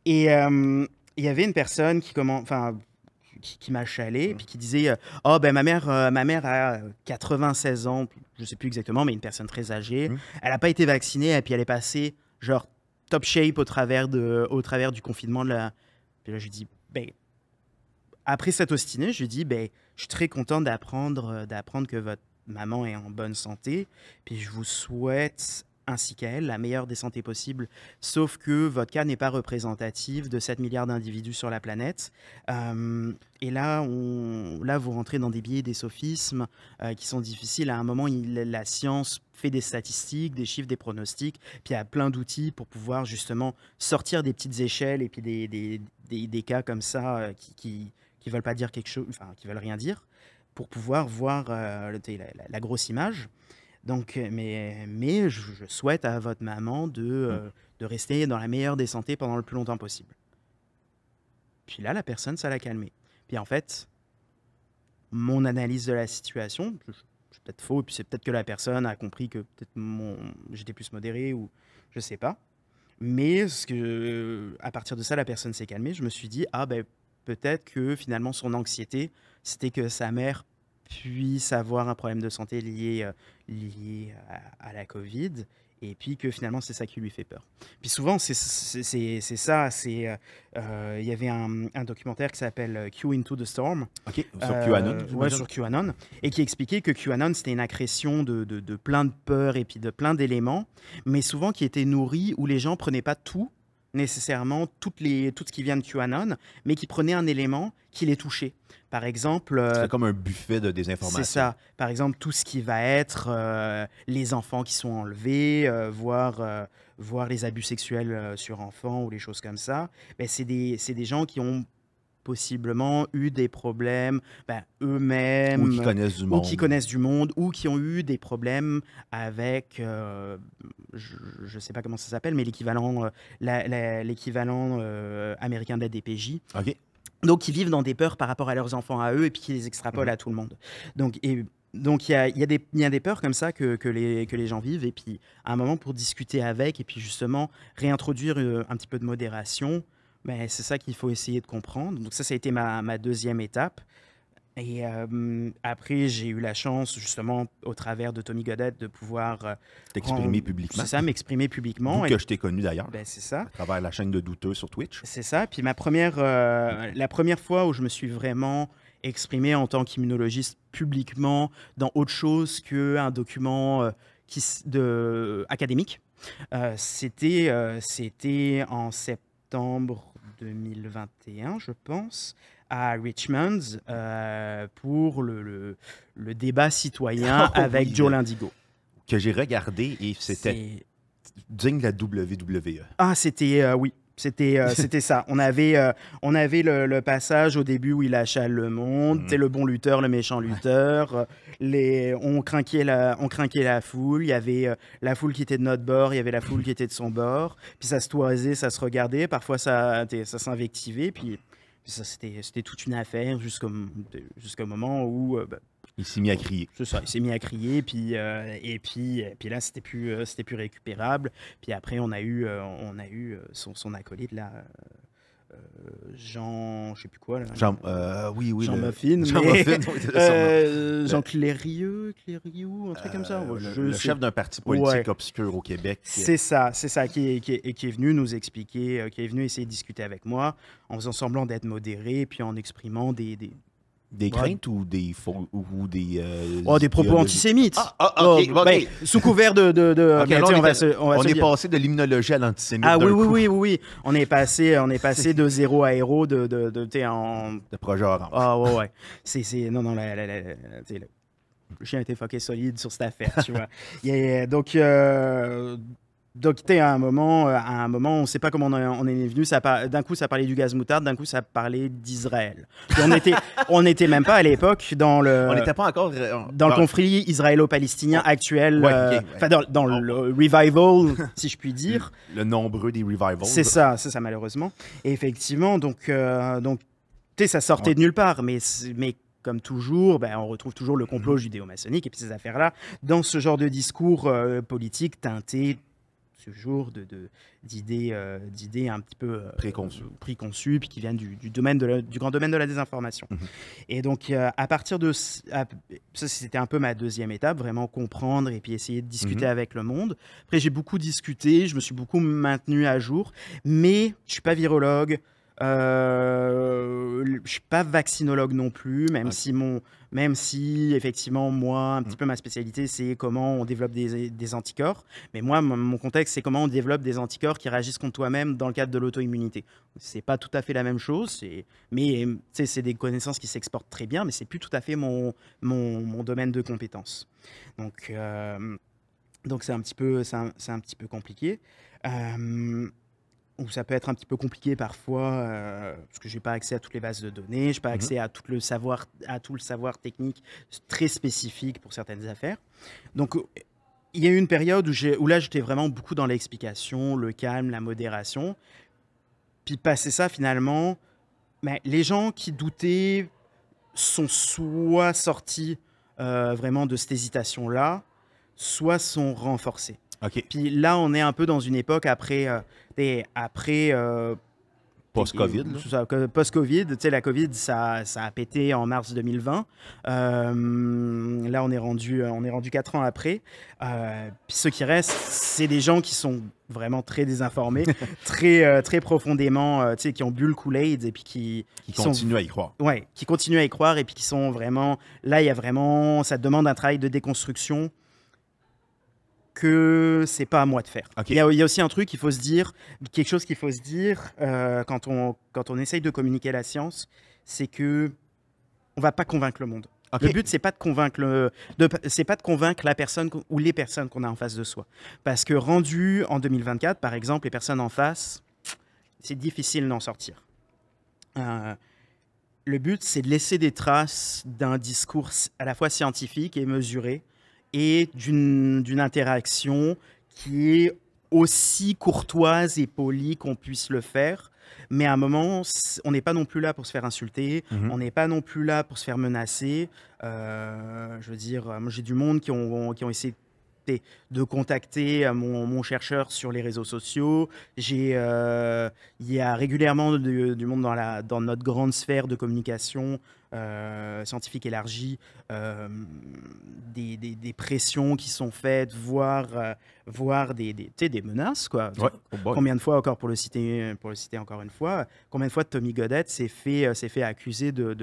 Speaker 2: Et il y avait une personne qui m'a chalé, puis qui disait oh ben ma mère a 96 ans, je sais plus exactement, mais une personne très âgée, elle n'a pas été vaccinée et puis elle est passée genre top shape au travers du confinement de la... Puis là je lui dis ben après cette ostinée, je lui dis ben je suis très content d'apprendre que votre maman est en bonne santé, puis je vous souhaite ainsi qu'à elle, la meilleure des santé possibles. Sauf que votre cas n'est pas représentatif de 7 milliards d'individus sur la planète. Et là, vous rentrez dans des biais, des sophismes qui sont difficiles. À un moment, la science fait des statistiques, des chiffres, des pronostics, puis il y a plein d'outils pour pouvoir justement sortir des petites échelles et puis des cas comme ça qui veulent pas dire quelque chose, enfin, qui veulent rien dire, pour pouvoir voir la grosse image. Donc, mais je souhaite à votre maman de rester dans la meilleure des santé pendant le plus longtemps possible. Puis là, la personne, ça l'a calmé. Puis en fait, mon analyse de la situation, c'est peut-être faux, et puis c'est peut-être que la personne a compris que peut-être j'étais plus modéré, ou je sais pas. Mais à partir de ça, la personne s'est calmée. Je me suis dit, ah ben peut-être que finalement son anxiété, c'était que sa mère puisse avoir un problème de santé lié à la Covid et puis que finalement c'est ça qui lui fait peur. Puis souvent c'est ça, il y avait un documentaire qui s'appelle Q Into the Storm.
Speaker 1: OK, sur QAnon.
Speaker 2: Ouais, sur QAnon, et qui expliquait que QAnon c'était une accrétion de plein de peurs et puis de plein d'éléments, mais souvent qui était nourri où les gens prenaient pas tout nécessairement tout ce qui vient de QAnon, mais qui prenaient un élément qui les touchait. Par exemple...
Speaker 1: c'est comme un buffet de désinformation.
Speaker 2: C'est ça. Par exemple, tout ce qui va être les enfants qui sont enlevés, voir les abus sexuels sur enfants ou les choses comme ça. Ben, c'est des gens qui ont possiblement eu des problèmes eux-mêmes.
Speaker 1: Ou qui connaissent du monde.
Speaker 2: Ou qui connaissent du monde, ou qui ont eu des problèmes avec, je ne sais pas comment ça s'appelle, mais l'équivalent américain de la DPJ.
Speaker 1: OK.
Speaker 2: Donc, ils vivent dans des peurs par rapport à leurs enfants à eux et puis qui les extrapolent à tout le monde. Donc, il y a des peurs comme ça que les gens vivent. Et puis, à un moment, pour discuter avec et puis justement réintroduire un petit peu de modération, ben, c'est ça qu'il faut essayer de comprendre. Donc, ça a été ma deuxième étape. Et après, j'ai eu la chance, justement, au travers de Tommy Godet, de pouvoir...
Speaker 1: t'exprimer publiquement.
Speaker 2: C'est ça, m'exprimer publiquement.
Speaker 1: D'où que je t'ai connu, d'ailleurs.
Speaker 2: Ben, c'est ça.
Speaker 1: À travers la chaîne de Douteux sur Twitch.
Speaker 2: C'est ça. Puis la première fois où je me suis vraiment exprimé en tant qu'immunologiste publiquement dans autre chose qu'un document académique, c'était en septembre 2021, je pense, à Richmond pour le débat citoyen avec Joe Lindigo.
Speaker 1: Que j'ai regardé et c'était digne de la WWE.
Speaker 2: Ah, c'était... oui. C'était ça. On avait le passage au début où il achale le monde, c'est le bon lutteur, le méchant lutteur. On craquait la foule. Il y avait la foule qui était de notre bord, il y avait la foule qui était de son bord. Puis ça se toisait, ça se regardait. Parfois ça s'invectivait. Puis ça, c'était toute une affaire jusqu'au moment où...
Speaker 1: il s'est mis à crier.
Speaker 2: C'est ça, il s'est mis à crier, puis là, c'était plus récupérable. Puis après, on a eu son acolyte, là, Jean... Je sais plus quoi, là.
Speaker 1: Jean
Speaker 2: Muffin.
Speaker 1: Jean Muffin,
Speaker 2: Jean Clérieux, un truc comme ça.
Speaker 1: Le chef d'un parti politique obscur au Québec.
Speaker 2: C'est ça, qui est venu nous expliquer, qui est venu essayer de discuter avec moi, en faisant semblant d'être modéré, puis en exprimant des
Speaker 1: craintes ou des
Speaker 2: propos antisémites.
Speaker 1: OK.
Speaker 2: Sous couvert de
Speaker 1: on est passé de l'immunologie à l'antisémite.
Speaker 2: Ah oui. On est passé de 0 à héros
Speaker 1: de projet orange.
Speaker 2: Ah ouais. Non, le chien était fucké solide sur cette affaire, tu vois. Donc, à un moment, on ne sait pas comment on est venu. D'un coup, ça parlait du gaz moutarde, d'un coup, ça parlait d'Israël. On n'était même pas à l'époque dans le.
Speaker 1: On n'était pas encore
Speaker 2: dans le conflit israélo-palestinien actuel. Dans le revival, si je puis dire.
Speaker 1: Le nombreux des revivals.
Speaker 2: C'est ça, malheureusement. Et effectivement, ça sortait de nulle part, mais comme toujours, on retrouve toujours le complot judéo-maçonnique et puis ces affaires-là dans ce genre de discours politique teinté toujours d'idées un petit peu préconçues, puis qui viennent du grand domaine de la désinformation. Et donc, à partir de ça, c'était un peu ma deuxième étape, vraiment comprendre et puis essayer de discuter avec le monde. Après, j'ai beaucoup discuté, je me suis beaucoup maintenu à jour, mais je suis pas virologue, je suis pas vaccinologue non plus, même si effectivement moi un petit peu ma spécialité c'est comment on développe des anticorps, mais moi mon contexte c'est comment on développe des anticorps qui réagissent contre toi-même dans le cadre de l'auto-immunité. C'est pas tout à fait la même chose, mais c'est des connaissances qui s'exportent très bien, mais c'est plus tout à fait mon domaine de compétences. Donc c'est un petit peu compliqué. Ou ça peut être un petit peu compliqué parfois, parce que je n'ai pas accès à toutes les bases de données, je n'ai pas accès à tout le savoir technique très spécifique pour certaines affaires. Donc, il y a eu une période où là, j'étais vraiment beaucoup dans l'explication, le calme, la modération. Puis, passer ça, finalement, les gens qui doutaient sont soit sortis vraiment de cette hésitation-là, soit sont renforcés.
Speaker 1: Okay.
Speaker 2: Puis là, on est un peu dans une époque après
Speaker 3: Post-Covid,
Speaker 2: post-Covid, tu sais, la Covid, ça a pété en mars 2020. Là, on est rendu 4 ans après. Puis ceux qui restent, c'est des gens qui sont vraiment très désinformés, très profondément, tu sais, qui ont bu le Kool-Aid et puis qui
Speaker 3: continuent à y croire.
Speaker 2: Ouais, qui continuent à y croire et puis qui sont vraiment... Là, il y a vraiment... Ça demande un travail de déconstruction que c'est pas à moi de faire.
Speaker 3: Okay.
Speaker 2: Il y a aussi un truc qu'il faut se dire, quelque chose qu'il faut se dire quand on essaye de communiquer la science, c'est que on va pas convaincre le monde. Okay. Le but, c'est pas de convaincre c'est pas de convaincre la personne ou les personnes qu'on a en face de soi. Parce que rendu en 2024, par exemple, les personnes en face, c'est difficile d'en sortir. Le but, c'est de laisser des traces d'un discours à la fois scientifique et mesuré, et d'une interaction qui est aussi courtoise et polie qu'on puisse le faire. Mais à un moment, on n'est pas non plus là pour se faire insulter, on n'est pas non plus là pour se faire menacer. Je veux dire, moi j'ai du monde qui ont essayé de contacter mon chercheur sur les réseaux sociaux. Il y a régulièrement du monde dans notre grande sphère de communication scientifique élargie, des pressions qui sont faites, voire des menaces, quoi.
Speaker 3: Ouais.
Speaker 2: Combien de fois, encore pour le citer encore une fois, combien de fois Tommy Godette s'est fait accuser de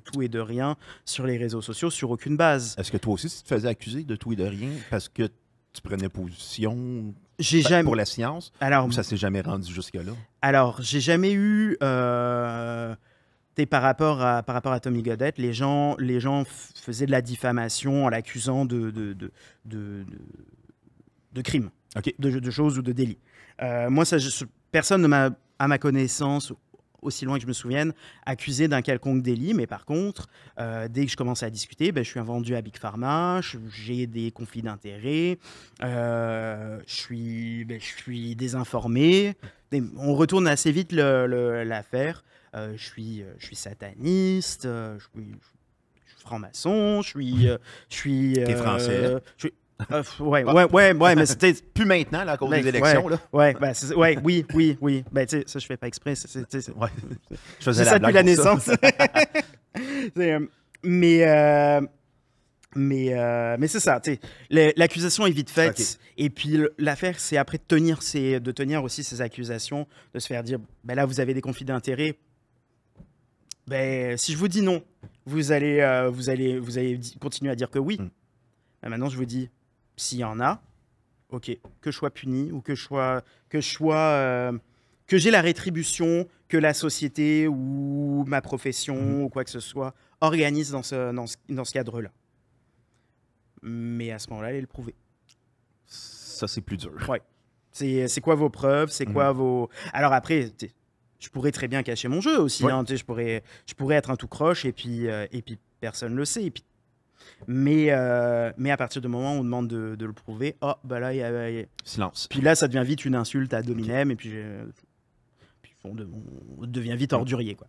Speaker 2: tout et de rien sur les réseaux sociaux sur aucune base.
Speaker 3: Est-ce que toi aussi, tu te faisais accuser de tout et de rien parce que tu prenais position pour la science, ou ça s'est jamais rendu jusque-là?
Speaker 2: Alors, j'ai jamais eu... par rapport à Tommy Godette, les gens faisaient de la diffamation en l'accusant de crimes,
Speaker 3: okay.
Speaker 2: de choses ou de délits. Moi, personne ne m'a, à ma connaissance, aussi loin que je me souvienne, accusé d'un quelconque délit. Mais par contre, dès que je commence à discuter, je suis vendu à Big Pharma, j'ai des conflits d'intérêts, je suis désinformé. On retourne assez vite l'affaire. Je suis sataniste, je suis franc-maçon, je suis...
Speaker 3: T'es français.
Speaker 2: Ouais, mais c'était
Speaker 3: plus maintenant là, à cause des élections.
Speaker 2: Oui. Ben, tu sais, ça, je fais pas exprès.
Speaker 3: Ouais. Je faisais
Speaker 2: ça depuis la naissance. Mais c'est ça, l'accusation est vite faite, okay. Et puis l'affaire, c'est après de tenir aussi ces accusations, de se faire dire, là, vous avez des conflits d'intérêts. Si je vous dis non, vous allez continuer à dire que oui. Maintenant, je vous dis, s'il y en a, ok, que je sois puni ou que j'ai la rétribution que la société ou ma profession ou quoi que ce soit organise dans ce cadre-là. Mais à ce moment-là, allez le prouver.
Speaker 3: Ça, c'est plus dur.
Speaker 2: Ouais. C'est quoi vos preuves? C'est quoi vos... Alors après, je pourrais très bien cacher mon jeu aussi. Ouais. Hein, je pourrais être un tout croche et puis personne ne le sait. Et puis... mais à partir du moment où on demande de le prouver, là, il y a...
Speaker 3: Silence.
Speaker 2: Puis là, ça devient vite une insulte à Dominem, et puis on devient vite ordurier, quoi.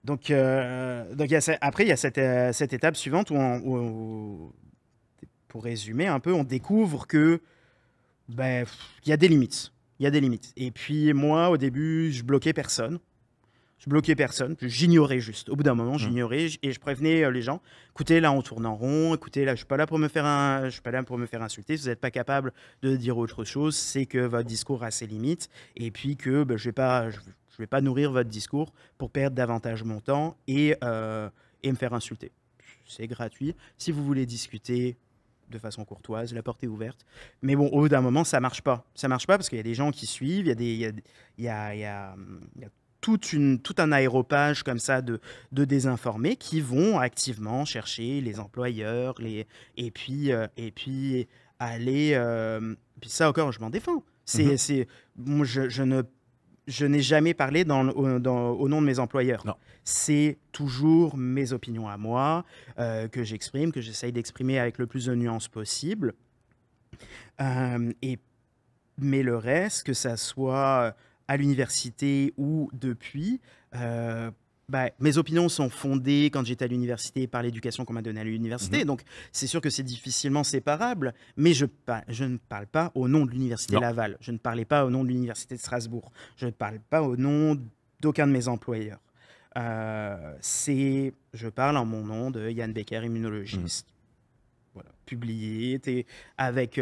Speaker 2: Donc après, il y a cette étape suivante où pour résumer un peu, on découvre que il y a des limites. Il y a des limites. Et puis moi, au début, je bloquais personne. J'ignorais juste. Au bout d'un moment, j'ignorais et je prévenais les gens. Écoutez, là, on tourne en rond. Écoutez, là, je suis pas là pour me faire insulter. Si vous n'êtes pas capable de dire autre chose, c'est que votre discours a ses limites et puis que je vais pas nourrir votre discours pour perdre davantage mon temps et me faire insulter. C'est gratuit. Si vous voulez discuter de façon courtoise, la porte est ouverte. Mais bon, au bout d'un moment, ça marche pas. Ça marche pas parce qu'il y a des gens qui suivent, il y a tout un aéropage comme ça de désinformés qui vont activement chercher les employeurs, et puis aller... puis ça encore, je m'en défends. Moi, je n'ai jamais parlé au nom de mes employeurs. Non. C'est toujours mes opinions à moi que j'exprime, que j'essaye d'exprimer avec le plus de nuances possible. Mais le reste, que ça soit à l'université ou depuis, mes opinions sont fondées quand j'étais à l'université par l'éducation qu'on m'a donnée à l'université. Donc, c'est sûr que c'est difficilement séparable, mais je ne parle pas au nom de l'université Laval. Je ne parlais pas au nom de l'université de Strasbourg. Je ne parle pas au nom d'aucun de mes employeurs. Je parle en mon nom de Yann Becker, immunologiste. Voilà, publié, avec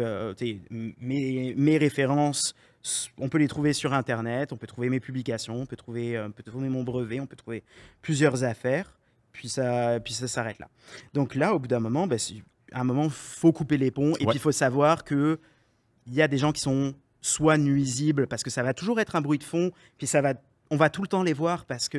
Speaker 2: mes références, on peut les trouver sur Internet, on peut trouver mes publications, on peut trouver mon brevet, on peut trouver plusieurs affaires, puis ça s'arrête là. Donc là, au bout d'un moment, il faut couper les ponts, et puis il faut savoir qu'il y a des gens qui sont soit nuisibles, parce que ça va toujours être un bruit de fond, puis on va tout le temps les voir parce que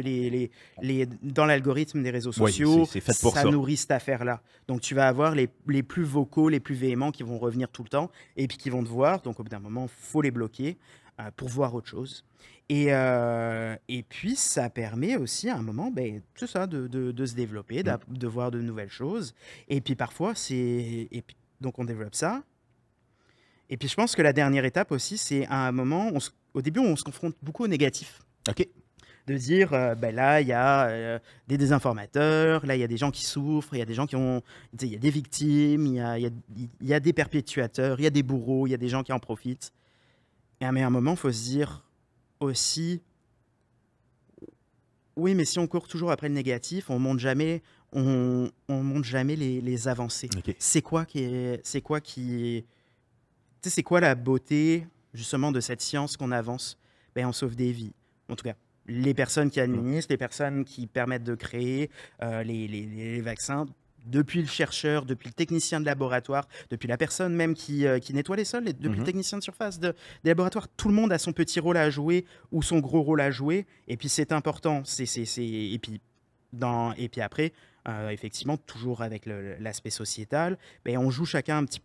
Speaker 2: dans l'algorithme des réseaux sociaux,
Speaker 3: c'est fait pour
Speaker 2: ça nourrit cette affaire-là. Donc, tu vas avoir les plus vocaux, les plus véhéments qui vont revenir tout le temps et puis qui vont te voir. Donc, au bout d'un moment, il faut les bloquer pour voir autre chose. Et puis, ça permet aussi à un moment tout ça, de se développer, de voir de nouvelles choses. Et puis, parfois, donc on développe ça. Et puis, je pense que la dernière étape aussi, c'est à un moment, au début, on se confronte beaucoup au négatif.
Speaker 3: OK.
Speaker 2: De dire, là, il y a des désinformateurs, là, il y a des gens qui souffrent, il y a des gens il y a des victimes, il y a des perpétuateurs, il y a des bourreaux, il y a des gens qui en profitent. Mais à un moment, il faut se dire aussi, oui, mais si on court toujours après le négatif, on montre jamais les avancées.
Speaker 3: Okay.
Speaker 2: C'est quoi la beauté, justement, de cette science qu'on avance? On sauve des vies. En tout cas, les personnes qui administrent, les personnes qui permettent de créer les vaccins, depuis le chercheur, depuis le technicien de laboratoire, depuis la personne même qui nettoie les sols, depuis le technicien de surface des laboratoires, tout le monde a son petit rôle à jouer ou son gros rôle à jouer. Et puis, c'est important. Et puis après, effectivement, toujours avec l'aspect sociétal, on joue chacun un petit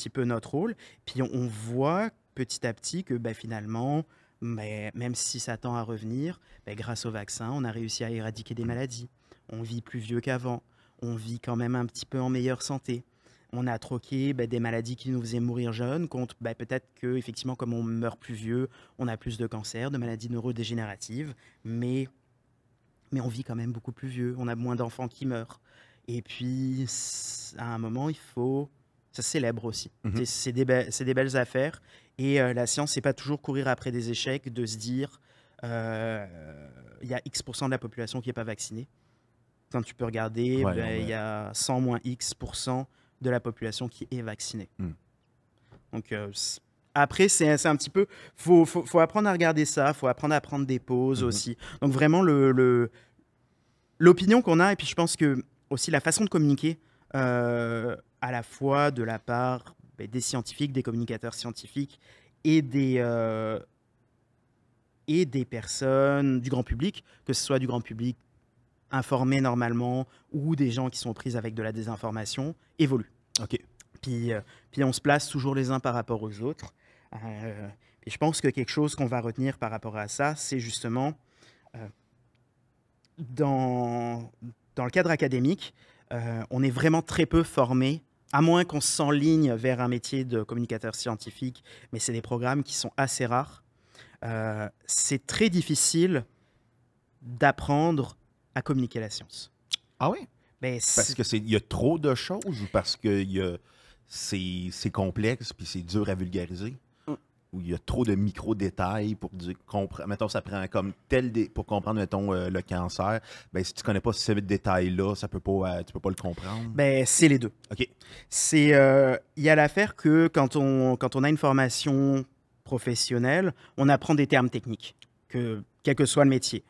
Speaker 2: peu notre rôle. Puis, on voit petit à petit que finalement... même si ça tend à revenir, grâce au vaccin, on a réussi à éradiquer des maladies. On vit plus vieux qu'avant. On vit quand même un petit peu en meilleure santé. On a troqué des maladies qui nous faisaient mourir jeunes contre peut-être que, effectivement, comme on meurt plus vieux, on a plus de cancers, de maladies neurodégénératives, mais on vit quand même beaucoup plus vieux. On a moins d'enfants qui meurent. Et puis, à un moment, ça célèbre aussi. C'est des belles affaires. Et la science, c'est pas toujours courir après des échecs, de se dire il y a X% de la population qui n'est pas vaccinée. Quand tu peux regarder, il y a 100 moins X% de la population qui est vaccinée. Donc après, c'est un petit peu... Faut apprendre à regarder ça, faut apprendre à prendre des pauses aussi. Donc vraiment, l'opinion qu'on a, et puis je pense que aussi la façon de communiquer, à la fois de la part des scientifiques, des communicateurs scientifiques et des personnes du grand public, que ce soit du grand public informé normalement ou des gens qui sont prises avec de la désinformation, évolue.
Speaker 3: OK.
Speaker 2: Puis on se place toujours les uns par rapport aux autres. Et je pense que quelque chose qu'on va retenir par rapport à ça, c'est justement dans le cadre académique, on est vraiment très peu formé, à moins qu'on s'enligne vers un métier de communicateur scientifique, mais c'est des programmes qui sont assez rares. C'est très difficile d'apprendre à communiquer la science.
Speaker 3: Ah oui? Parce qu'il y a trop de choses ou parce que c'est complexe puis c'est dur à vulgariser? Ou il y a trop de micro-détails pour dire, mettons, ça prend comme pour comprendre, mettons, le cancer, si tu connais pas ce détail-là, tu peux pas le comprendre?
Speaker 2: C'est les deux.
Speaker 3: OK.
Speaker 2: Il y a l'affaire que quand on a une formation professionnelle, on apprend des termes techniques, quel que soit le métier.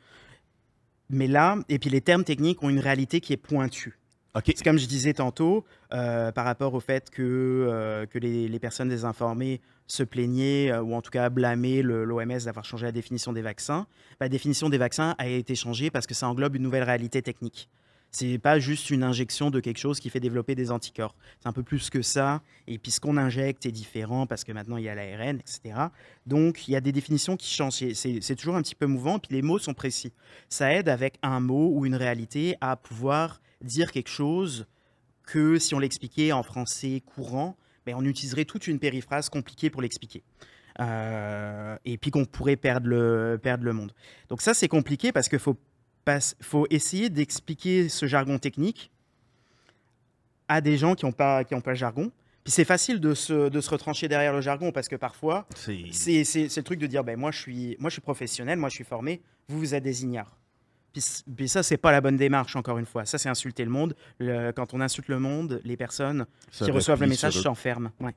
Speaker 2: Mais là, et puis les termes techniques ont une réalité qui est pointue.
Speaker 3: Okay.
Speaker 2: C'est comme je disais tantôt, par rapport au fait que les personnes désinformées se plaignaient, ou en tout cas blâmaient l'OMS d'avoir changé la définition des vaccins. La définition des vaccins a été changée parce que ça englobe une nouvelle réalité technique. C'est pas juste une injection de quelque chose qui fait développer des anticorps. C'est un peu plus que ça. Et puis ce qu'on injecte est différent parce que maintenant il y a l'ARN, etc. Donc il y a des définitions qui changent. C'est toujours un petit peu mouvant. Et puis les mots sont précis. Ça aide avec un mot ou une réalité à pouvoir dire quelque chose que si on l'expliquait en français courant, on utiliserait toute une périphrase compliquée pour l'expliquer. Et puis qu'on pourrait perdre le monde. Donc ça, c'est compliqué parce qu'il faut essayer d'expliquer ce jargon technique à des gens qui n'ont pas le jargon. Puis c'est facile de se retrancher derrière le jargon parce que parfois, c'est le truc de dire moi je suis professionnel, moi je suis formé, vous êtes des ignares. Puis ça, c'est pas la bonne démarche, encore une fois. Ça, c'est insulter le monde. Quand on insulte le monde, les personnes qui reçoivent le message s'enferment. Ouais.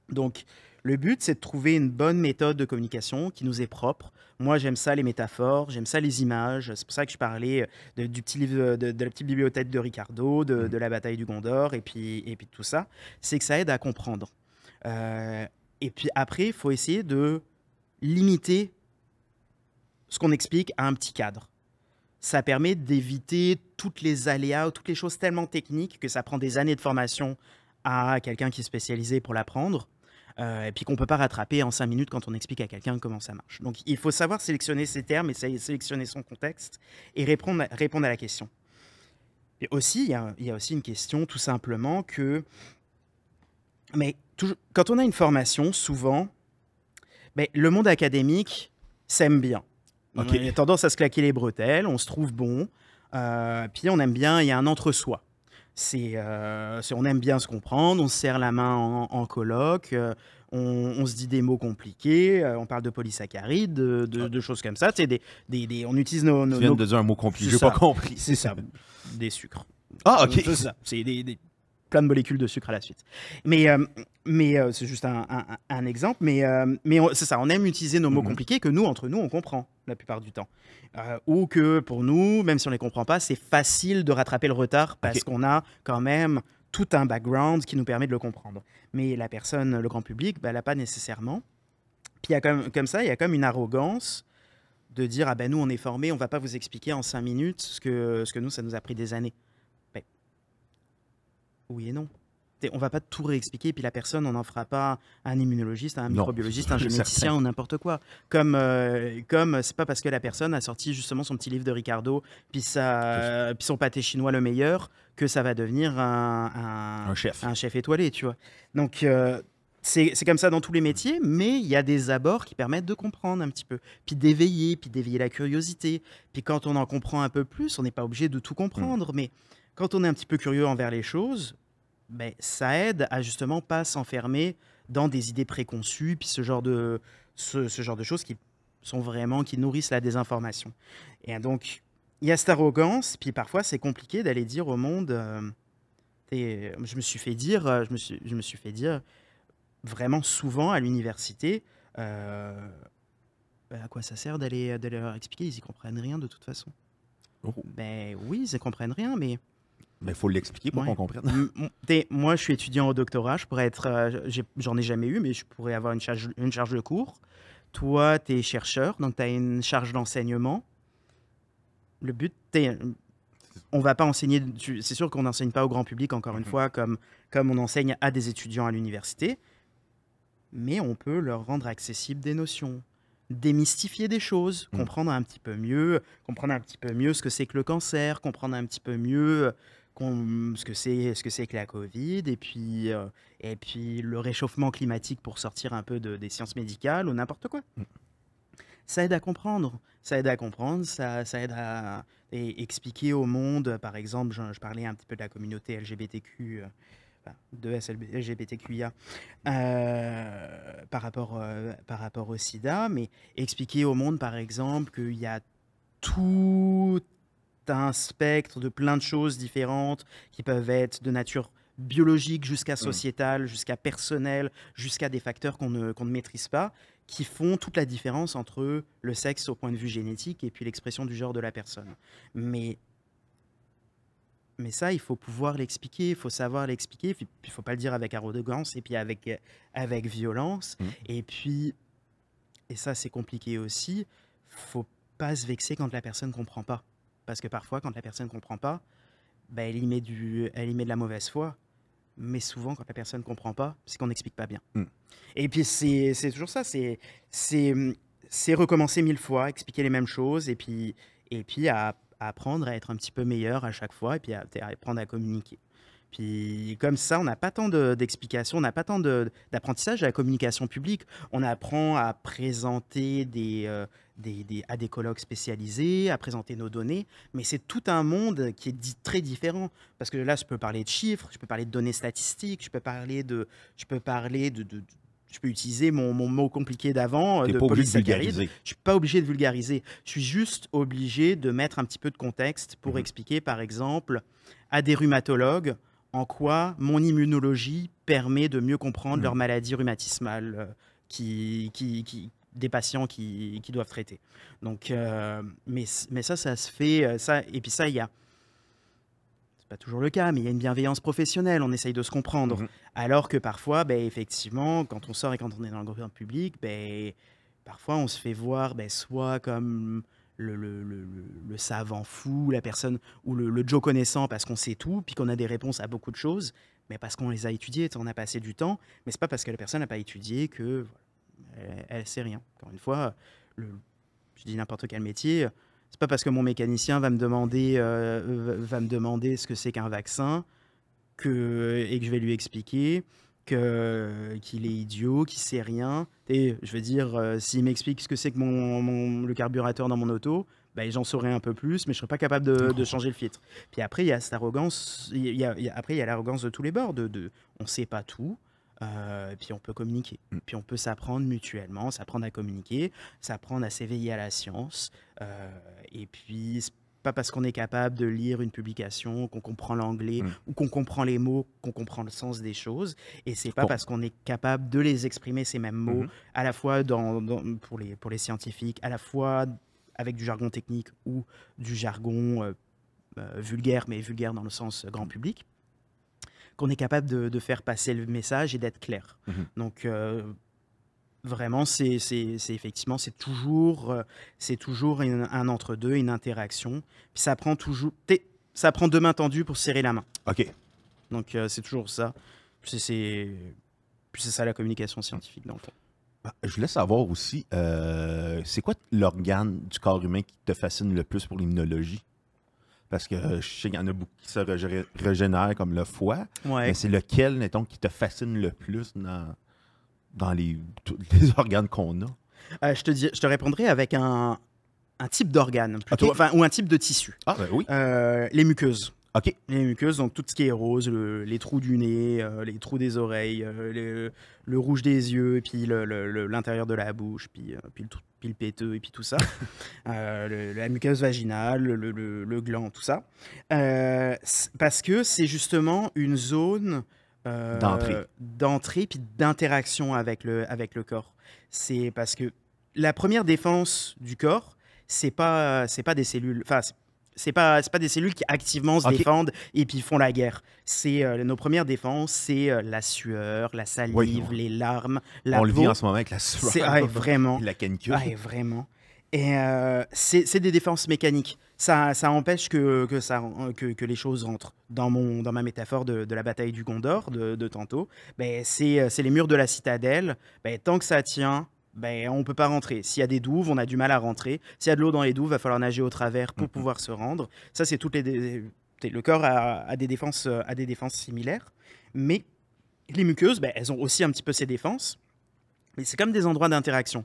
Speaker 2: Donc, le but, c'est de trouver une bonne méthode de communication qui nous est propre. Moi, j'aime ça, les métaphores, j'aime ça, les images. C'est pour ça que je parlais du petit livre, de la petite bibliothèque de Ricardo, de la bataille du Gondor, et puis tout ça. C'est que ça aide à comprendre. Et puis après, il faut essayer de limiter ce qu'on explique à un petit cadre. Ça permet d'éviter toutes les aléas, toutes les choses tellement techniques que ça prend des années de formation à quelqu'un qui est spécialisé pour l'apprendre. Et puis qu'on ne peut pas rattraper en 5 minutes quand on explique à quelqu'un comment ça marche. Donc il faut savoir sélectionner ses termes et sélectionner son contexte et répondre à la question. Et aussi, il y a aussi une question tout simplement que... Mais quand on a une formation, souvent, le monde académique s'aime bien. Okay. On a tendance à se claquer les bretelles, on se trouve bon, puis on aime bien, il y a un entre-soi. On aime bien se comprendre, on se serre la main en colloque, on se dit des mots compliqués, on parle de polysaccharides, de choses comme ça. On utilise nos...
Speaker 3: Tu viens de dire un mot compliqué, j'ai pas compris.
Speaker 2: C'est ça, des sucres.
Speaker 3: Ah, ok.
Speaker 2: C'est ça, c'est plein de molécules de sucre à la suite. Mais c'est juste un exemple. Mais c'est ça, on aime utiliser nos mots compliqués que nous, entre nous, on comprend la plupart du temps. Ou que pour nous, même si on ne les comprend pas, c'est facile de rattraper le retard parce qu'on a quand même tout un background qui nous permet de le comprendre. Mais la personne, le grand public, elle n'a pas nécessairement. Puis il y a comme ça, il y a comme une arrogance de dire « nous, on est formés, on ne va pas vous expliquer en 5 minutes ce que nous, ça nous a pris des années. » Oui et non. On ne va pas tout réexpliquer, puis la personne, on n'en fera pas un immunologiste, un microbiologiste, un généticien ou n'importe quoi. Comme c'est pas parce que la personne a sorti justement son petit livre de Ricardo, puis son pâté chinois le meilleur, que ça va devenir un chef étoilé, tu vois. Donc, c'est comme ça dans tous les métiers, mais il y a des abords qui permettent de comprendre un petit peu, puis d'éveiller la curiosité. Puis quand on en comprend un peu plus, on n'est pas obligé de tout comprendre, mais quand on est un petit peu curieux envers les choses, ça aide à justement pas s'enfermer dans des idées préconçues, puis ce genre de choses qui nourrissent la désinformation. Et donc, il y a cette arrogance, puis parfois c'est compliqué d'aller dire au monde, je me suis fait dire vraiment souvent à l'université, à quoi ça sert d'aller leur expliquer, ils y comprennent rien de toute façon. Oui, ils y comprennent rien, mais...
Speaker 3: Mais il faut l'expliquer pour qu'on comprenne.
Speaker 2: Moi, je suis étudiant au doctorat. J'en ai jamais eu, mais je pourrais avoir une charge de cours. Toi, tu es chercheur, donc tu as une charge d'enseignement. Le but, on ne va pas enseigner... C'est sûr qu'on n'enseigne pas au grand public, encore une fois, comme on enseigne à des étudiants à l'université. Mais on peut leur rendre accessibles des notions, démystifier des choses, comprendre un petit peu mieux ce que c'est que le cancer, comprendre un petit peu mieux ce que c'est que la Covid, et puis le réchauffement climatique pour sortir un peu des sciences médicales ou n'importe quoi. Ça aide à comprendre, ça aide à expliquer au monde, par exemple, je parlais un petit peu de la communauté LGBTQ, de LGBTQIA par rapport au sida, mais expliquer au monde, par exemple, qu'il y a tout un spectre de plein de choses différentes qui peuvent être de nature biologique jusqu'à sociétale, jusqu'à personnelle, jusqu'à des facteurs qu'on ne maîtrise pas, qui font toute la différence entre le sexe au point de vue génétique et puis l'expression du genre de la personne. Mais ça, il faut pouvoir l'expliquer, il faut savoir l'expliquer, puis il ne faut pas le dire avec arrogance et puis avec violence. Et ça, c'est compliqué aussi, il ne faut pas se vexer quand la personne ne comprend pas. Parce que parfois, quand la personne ne comprend pas, elle y met de la mauvaise foi. Mais souvent, quand la personne ne comprend pas, c'est qu'on n'explique pas bien. Et puis, c'est toujours ça, c'est recommencer 1000 fois, expliquer les mêmes choses, et puis à apprendre à être un petit peu meilleur à chaque fois, et puis à apprendre à communiquer. Puis comme ça, on n'a pas tant d'explications, on n'a pas tant d'apprentissage à la communication publique. On apprend à présenter à des colloques spécialisés, à présenter nos données, mais c'est tout un monde qui est très différent. Parce que là, je peux parler de chiffres, je peux parler de données statistiques, je peux utiliser mon mot compliqué d'avant,
Speaker 3: Tu n'es
Speaker 2: de
Speaker 3: pas obligé de
Speaker 2: polysaccharide.
Speaker 3: vulgariser.
Speaker 2: Je suis pas obligé de vulgariser. Je suis juste obligé de mettre un petit peu de contexte pour
Speaker 3: Mhm.
Speaker 2: expliquer, par exemple, à des rhumatologues en quoi mon immunologie permet de mieux comprendre leurs maladies rhumatismales des patients qui doivent traiter. Donc, mais ça se fait. Et puis ça, c'est pas toujours le cas, mais il y a une bienveillance professionnelle, on essaye de se comprendre.
Speaker 3: Mhm.
Speaker 2: Alors que parfois, effectivement, quand on sort et quand on est dans le grand public, parfois on se fait voir soit comme le savant fou, la personne ou le Joe connaissant parce qu'on sait tout, puis qu'on a des réponses à beaucoup de choses, mais parce qu'on les a étudiées, on a passé du temps, mais c'est pas parce que la personne n'a pas étudié que elle sait rien. Encore une fois, je dis n'importe quel métier, c'est pas parce que mon mécanicien va me demander ce que c'est qu'un vaccin et que je vais lui expliquer qu'il est idiot, qu'il sait rien. Et je veux dire, s'il m'explique ce que c'est que le carburateur dans mon auto, j'en saurais un peu plus, mais je serais pas capable de changer le filtre. Puis après, il y a cette arrogance, après il y a l'arrogance de tous les bords, on sait pas tout. Puis on peut communiquer, puis on peut s'apprendre mutuellement, s'apprendre à communiquer, s'apprendre à s'éveiller à la science. Et puis, c'est pas parce qu'on est capable de lire une publication qu'on comprend l'anglais ou qu'on comprend les mots, qu'on comprend le sens des choses. Et c'est pas parce qu'on est capable de les exprimer, ces mêmes mots, à la fois pour les scientifiques, à la fois avec du jargon technique ou du jargon vulgaire, mais vulgaire dans le sens grand public, qu'on est capable de faire passer le message et d'être clair. Donc, vraiment, c'est effectivement, c'est toujours un entre-deux, une interaction. Puis ça prend 2 mains tendues pour serrer la main.
Speaker 3: OK.
Speaker 2: Donc, c'est toujours ça. Puis c'est ça la communication scientifique, dans le fond.
Speaker 3: Je voulais savoir aussi, c'est quoi l'organe du corps humain qui te fascine le plus pour l'immunologie? Parce que je sais qu'il y en a beaucoup qui se régénèrent comme le foie.
Speaker 2: Ouais.
Speaker 3: Mais c'est lequel, mettons, qui te fascine le plus dans tous les organes qu'on a?
Speaker 2: Je te répondrai avec un type d'organe, plutôt,
Speaker 3: Okay.
Speaker 2: ou un type de tissu.
Speaker 3: Ah, ben oui.
Speaker 2: Les muqueuses.
Speaker 3: OK.
Speaker 2: Les muqueuses, donc tout ce qui est rose, les trous du nez, les trous des oreilles, le rouge des yeux, et puis l'intérieur de la bouche, puis le péteux, et puis tout ça. La muqueuse vaginale, le gland, tout ça. Parce que c'est justement une zone d'entrée puis d'interaction avec le corps. C'est parce que la première défense du corps, c'est pas des cellules... Enfin, c'est pas des cellules qui activement se défendent et puis font la guerre. Nos premières défenses, c'est la sueur, la salive, les larmes, la peau.
Speaker 3: On le vit en ce moment avec la sueur.
Speaker 2: Vraiment.
Speaker 3: La canicule.
Speaker 2: Vraiment. Et c'est des défenses mécaniques. Ça empêche que les choses rentrent. Dans ma métaphore de la bataille du Gondor de tantôt, c'est les murs de la citadelle. Tant que ça tient, on ne peut pas rentrer. S'il y a des douves, on a du mal à rentrer. S'il y a de l'eau dans les douves, il va falloir nager au travers pour pouvoir se rendre. Ça, c'est le corps a des défenses similaires. Mais les muqueuses, elles ont aussi un petit peu ces défenses. Mais c'est comme des endroits d'interaction.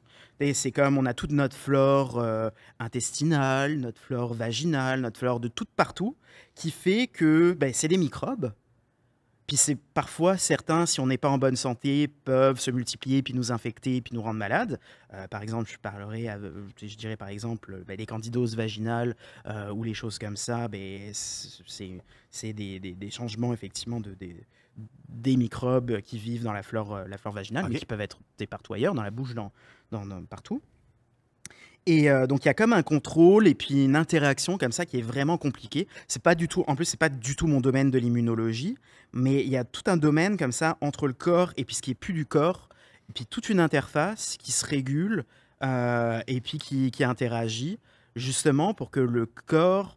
Speaker 2: C'est comme on a toute notre flore intestinale, notre flore vaginale, notre flore de tout partout, qui fait que c'est des microbes. Puis c'est parfois certains, si on n'est pas en bonne santé, peuvent se multiplier puis nous infecter puis nous rendre malades. Par exemple, je dirais par exemple les candidoses vaginales ou les choses comme ça. C'est des changements effectivement des microbes qui vivent dans la flore vaginale, mais qui peuvent être partout ailleurs, dans la bouche, partout. Et donc il y a comme un contrôle et puis une interaction comme ça qui est vraiment compliquée. En plus, c'est pas du tout mon domaine de l'immunologie, mais il y a tout un domaine comme ça entre le corps et puis ce qui est plus du corps, et puis toute une interface qui se régule et puis qui interagit justement pour que le corps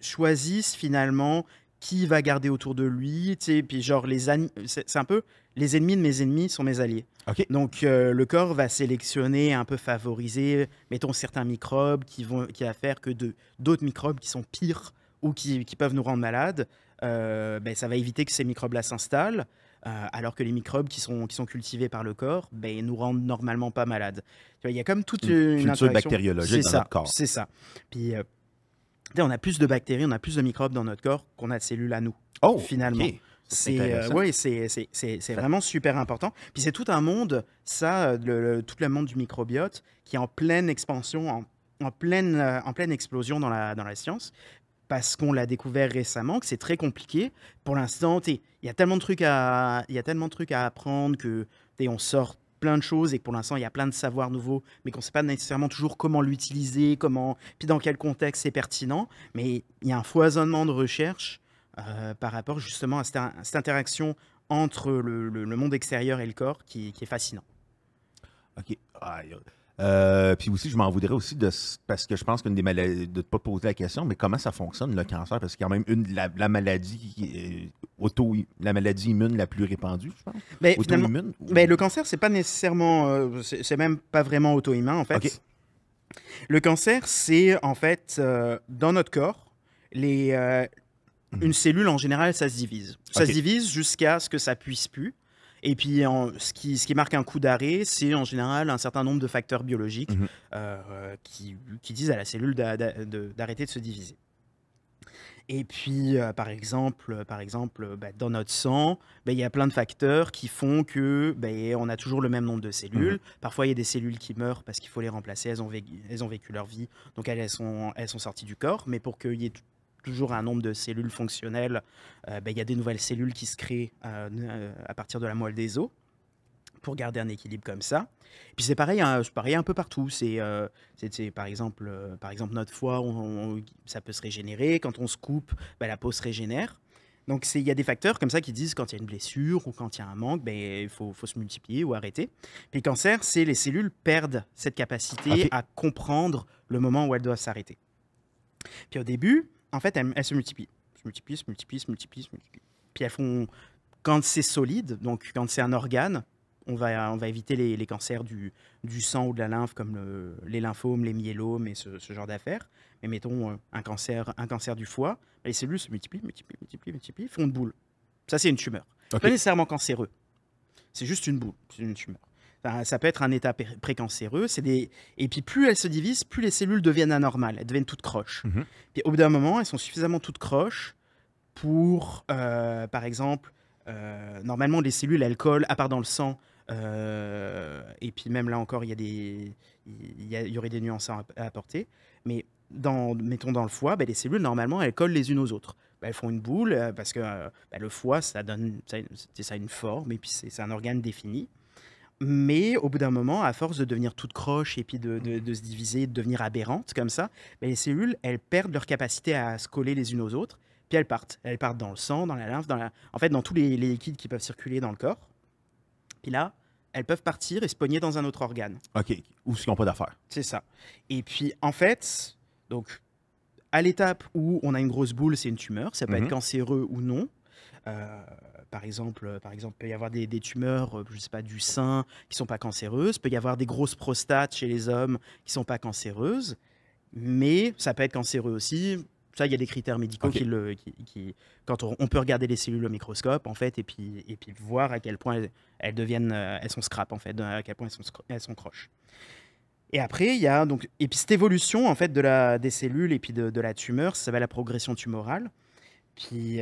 Speaker 2: choisisse finalement qui va garder autour de lui, puis genre c'est un peu les ennemis de mes ennemis sont mes alliés.
Speaker 3: Okay.
Speaker 2: Donc le corps va sélectionner, un peu favoriser, mettons certains microbes qui va faire que d'autres microbes qui sont pires ou qui peuvent nous rendre malades ça va éviter que ces microbes-là s'installent, alors que les microbes qui sont cultivés par le corps nous rendent normalement pas malades. Tu vois, il y a comme toute une
Speaker 3: culture
Speaker 2: interaction.
Speaker 3: bactériologique dans notre corps.
Speaker 2: C'est ça. Puis, on a plus de bactéries, on a plus de microbes dans notre corps qu'on a de cellules à nous, finalement.
Speaker 3: Okay.
Speaker 2: C'est vraiment super important. Puis c'est tout un monde, tout le monde du microbiote, qui est en pleine expansion, en pleine explosion dans la science, parce qu'on l'a découvert récemment, que c'est très compliqué. Pour l'instant, il y a tellement de trucs à apprendre que on sort plein de choses et que pour l'instant, il y a plein de savoirs nouveaux, mais qu'on ne sait pas nécessairement toujours comment l'utiliser, puis dans quel contexte c'est pertinent. Mais il y a un foisonnement de recherche par rapport justement à cette interaction entre le monde extérieur et le corps qui est fascinant.
Speaker 3: OK. Puis aussi, je m'en voudrais aussi parce que je pense qu'une des maladies, de ne pas poser la question, mais comment ça fonctionne le cancer? Parce qu'il y a quand même la maladie la maladie immune la plus répandue, je pense.
Speaker 2: Auto-immune? Le cancer, c'est pas nécessairement, c'est même pas vraiment auto-immun en fait.
Speaker 3: Okay.
Speaker 2: Le cancer, c'est en fait dans notre corps, une cellule en général, ça se divise. Ça se divise jusqu'à ce que ça puisse plus. Et puis, ce qui marque un coup d'arrêt, c'est en général un certain nombre de facteurs biologiques qui disent à la cellule d'arrêter de se diviser. Et puis, par exemple dans notre sang, il y a plein de facteurs qui font que on a toujours le même nombre de cellules. Parfois, il y a des cellules qui meurent parce qu'il faut les remplacer. Elles ont vécu leur vie, donc elles sont sorties du corps. Mais pour qu'il y ait toujours un nombre de cellules fonctionnelles, il y a des nouvelles cellules qui se créent à partir de la moelle des os pour garder un équilibre comme ça. Et puis c'est pareil un peu partout. C'est par exemple notre foie, ça peut se régénérer. Quand on se coupe, la peau se régénère. Donc il y a des facteurs comme ça qui disent quand il y a une blessure ou quand il y a un manque, il faut se multiplier ou arrêter. Puis le cancer, c'est les cellules perdent cette capacité à comprendre le moment où elles doivent s'arrêter. Puis au début, en fait, elles se multiplient. Se multiplient. Puis elles font, quand c'est solide, donc quand c'est un organe, on va éviter les cancers du sang ou de la lymphe comme les lymphomes, les myélomes et ce genre d'affaires. Mais mettons un cancer du foie, les cellules se multiplient, font une boule. Ça, c'est une tumeur. Pas nécessairement cancéreux. C'est juste une boule, c'est une tumeur. Enfin, ça peut être un état précancéreux. Et puis plus elles se divisent, plus les cellules deviennent anormales. Elles deviennent toutes croches. Puis au bout d'un moment, elles sont suffisamment toutes croches pour, par exemple, normalement les cellules, elles collent, à part dans le sang. Et puis même là encore, il y aurait des nuances à apporter. Mais mettons dans le foie, les cellules, normalement, elles collent les unes aux autres. Elles font une boule parce que le foie, ça donne une forme et puis c'est un organe défini. Mais au bout d'un moment, à force de devenir toute croche et puis de se diviser, de devenir aberrantes comme ça, les cellules, elles perdent leur capacité à se coller les unes aux autres. Puis elles partent. Elles partent dans le sang, dans la lymphe, en fait, dans tous les liquides qui peuvent circuler dans le corps. Puis là, elles peuvent partir et se pogner dans un autre organe.
Speaker 3: OK. Ou s'ils n'ont pas d'affaires.
Speaker 2: C'est ça. Et puis, en fait, donc, à l'étape où on a une grosse boule, c'est une tumeur. Ça peut être cancéreux ou non. Par exemple, il peut y avoir des tumeurs, je sais pas, du sein qui sont pas cancéreuses. Il peut y avoir des grosses prostates chez les hommes qui sont pas cancéreuses. Mais ça peut être cancéreux aussi. Ça, il y a des critères médicaux quand on peut regarder les cellules au microscope, en fait, et puis voir à quel point elles sont scrap, en fait, à quel point elles sont croches. Et après, il y a et puis cette évolution, en fait, des cellules et puis de la tumeur, ça s'appelle la progression tumorale. Puis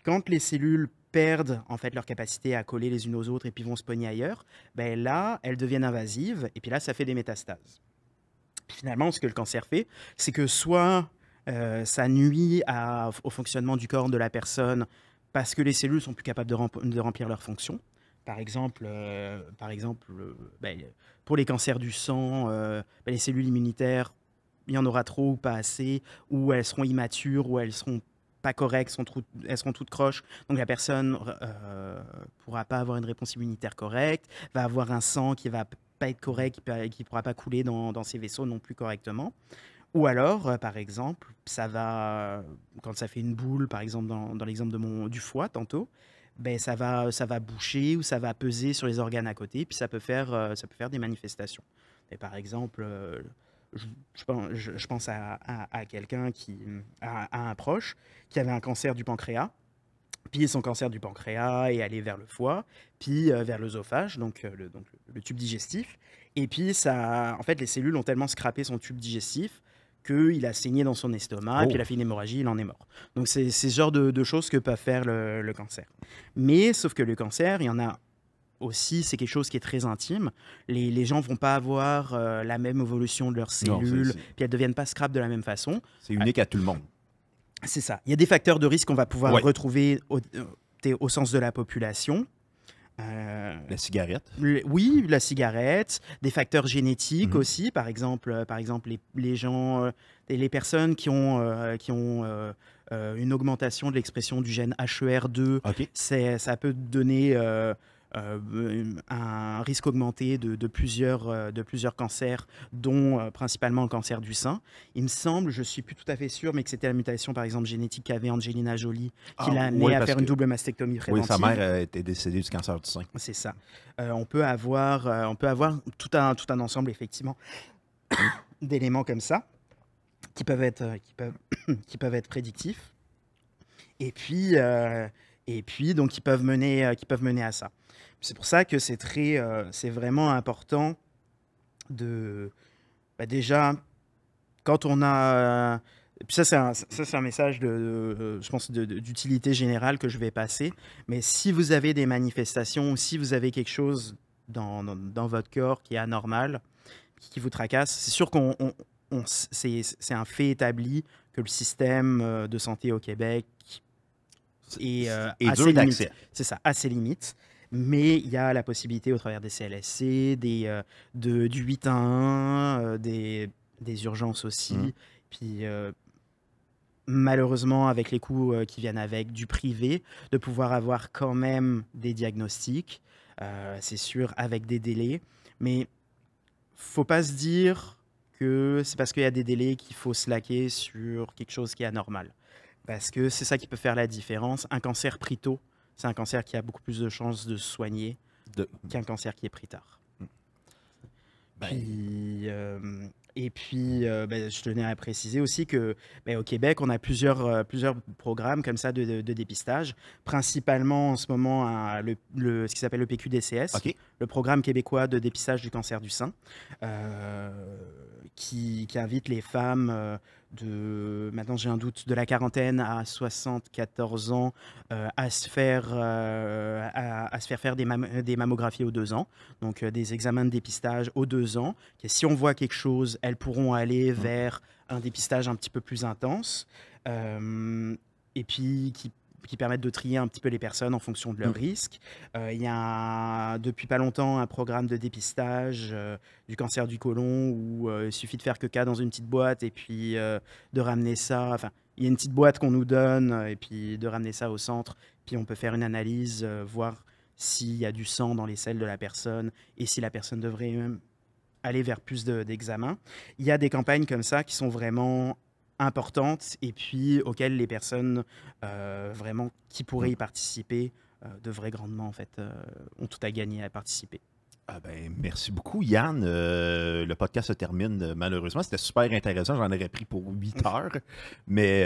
Speaker 2: quand les cellules perdent en fait leur capacité à coller les unes aux autres et puis vont se pogner ailleurs, là, elles deviennent invasives et puis là, ça fait des métastases. Finalement, ce que le cancer fait, c'est que soit ça nuit au fonctionnement du corps de la personne parce que les cellules sont plus capables de remplir leurs fonctions. Par exemple, pour les cancers du sang, les cellules immunitaires, il y en aura trop ou pas assez, ou elles seront immatures, ou elles seront pas correctes, elles seront toutes croches. Donc la personne pourra pas avoir une réponse immunitaire correcte, va avoir un sang qui va pas être correct, qui pourra pas couler dans ses vaisseaux non plus correctement. Ou alors, par exemple, quand ça fait une boule, par exemple dans l'exemple du foie tantôt, ça va boucher ou ça va peser sur les organes à côté, puis ça peut faire des manifestations. Et par exemple, je pense à quelqu'un à un proche qui avait un cancer du pancréas. Puis son cancer du pancréas est allé vers le foie, puis vers l'œsophage, donc le tube digestif. Et puis en fait, les cellules ont tellement scrappé son tube digestif qu'il a saigné dans son estomac, puis il a fait une hémorragie, il en est mort. Donc c'est ce genre de choses que peut faire le cancer. Mais sauf que le cancer, il y en a aussi, c'est quelque chose qui est très intime. Les gens ne vont pas avoir la même évolution de leurs cellules, puis elles ne deviennent pas scrap de la même façon.
Speaker 3: C'est unique à tout le monde.
Speaker 2: C'est ça. Il y a des facteurs de risque qu'on va pouvoir retrouver au sens de la population.
Speaker 3: La cigarette.
Speaker 2: Oui, la cigarette. Des facteurs génétiques aussi. Par exemple les gens, les personnes qui ont une augmentation de l'expression du gène HER2, ça peut donner un risque augmenté de plusieurs cancers, dont principalement le cancer du sein. Il me semble, je ne suis plus tout à fait sûr, mais que c'était la mutation, par exemple, génétique qu'avait Angelina Jolie, qui l'a amené à faire une double mastectomie préventive.
Speaker 3: Oui, sa mère était décédée du cancer du sein.
Speaker 2: C'est ça. On peut avoir tout un ensemble, effectivement, d'éléments comme ça, qui peuvent être prédictifs. Et puis donc, qui peuvent mener à ça. C'est pour ça que c'est vraiment important de... déjà, quand on a... ça, c'est un message, je pense, d'utilité générale que je vais passer. Mais si vous avez des manifestations, ou si vous avez quelque chose dans votre corps qui est anormal, qui vous tracasse, c'est sûr c'est un fait établi que le système de santé au Québec est assez limite. C'est ça, assez limite. Mais il y a la possibilité, au travers des CLSC, du 8 à 1, des urgences aussi. Puis, malheureusement, avec les coûts qui viennent avec, du privé, de pouvoir avoir quand même des diagnostics, c'est sûr, avec des délais. Mais faut pas se dire que c'est parce qu'il y a des délais qu'il faut slacker sur quelque chose qui est anormal. Parce que c'est ça qui peut faire la différence. Un cancer pris tôt, c'est un cancer qui a beaucoup plus de chances de se soigner qu'un cancer qui est pris tard. Je tenais à préciser aussi que au Québec, on a plusieurs programmes comme ça de dépistage. Principalement en ce moment, ce qui s'appelle le PQDCS, le programme québécois de dépistage du cancer du sein, qui invite les femmes maintenant j'ai un doute, de la quarantaine à 74 ans à se faire faire des mammographies aux 2 ans, donc des examens de dépistage aux 2 ans. Si on voit quelque chose, elles pourront aller vers un dépistage un petit peu plus intense, et puis qui permettent de trier un petit peu les personnes en fonction de leur risque. Il y a depuis pas longtemps un programme de dépistage du cancer du côlon où il suffit de faire caca dans une petite boîte et puis de ramener ça. Enfin, il y a une petite boîte qu'on nous donne et puis de ramener ça au centre. Puis on peut faire une analyse, voir s'il y a du sang dans les selles de la personne et si la personne devrait même aller vers plus d'examens. Il y a des campagnes comme ça qui sont vraiment importantes et puis auxquelles les personnes vraiment qui pourraient y participer devraient grandement ont tout à gagner à participer.
Speaker 3: Merci beaucoup, Yann. Le podcast se termine malheureusement. C'était super intéressant. J'en aurais pris pour 8 heures. Mais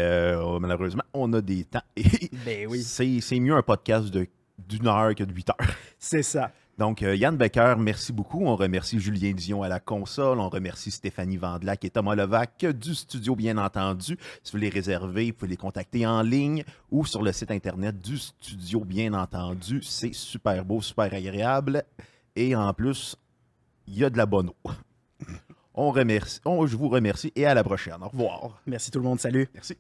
Speaker 3: malheureusement, on a des temps. Et
Speaker 2: oui.
Speaker 3: C'est mieux un podcast d'1 heure que de 8 heures.
Speaker 2: C'est ça.
Speaker 3: Donc, Yann Becker, merci beaucoup. On remercie Julien Dion à la console. On remercie Stéphanie Vandelac et Thomas Levac du studio, bien entendu. Si vous les réservez, vous pouvez les contacter en ligne ou sur le site Internet du studio, bien entendu. C'est super beau, super agréable. Et en plus, il y a de la bonne eau. Je vous remercie et à la prochaine. Au revoir.
Speaker 2: Merci tout le monde. Salut.
Speaker 3: Merci.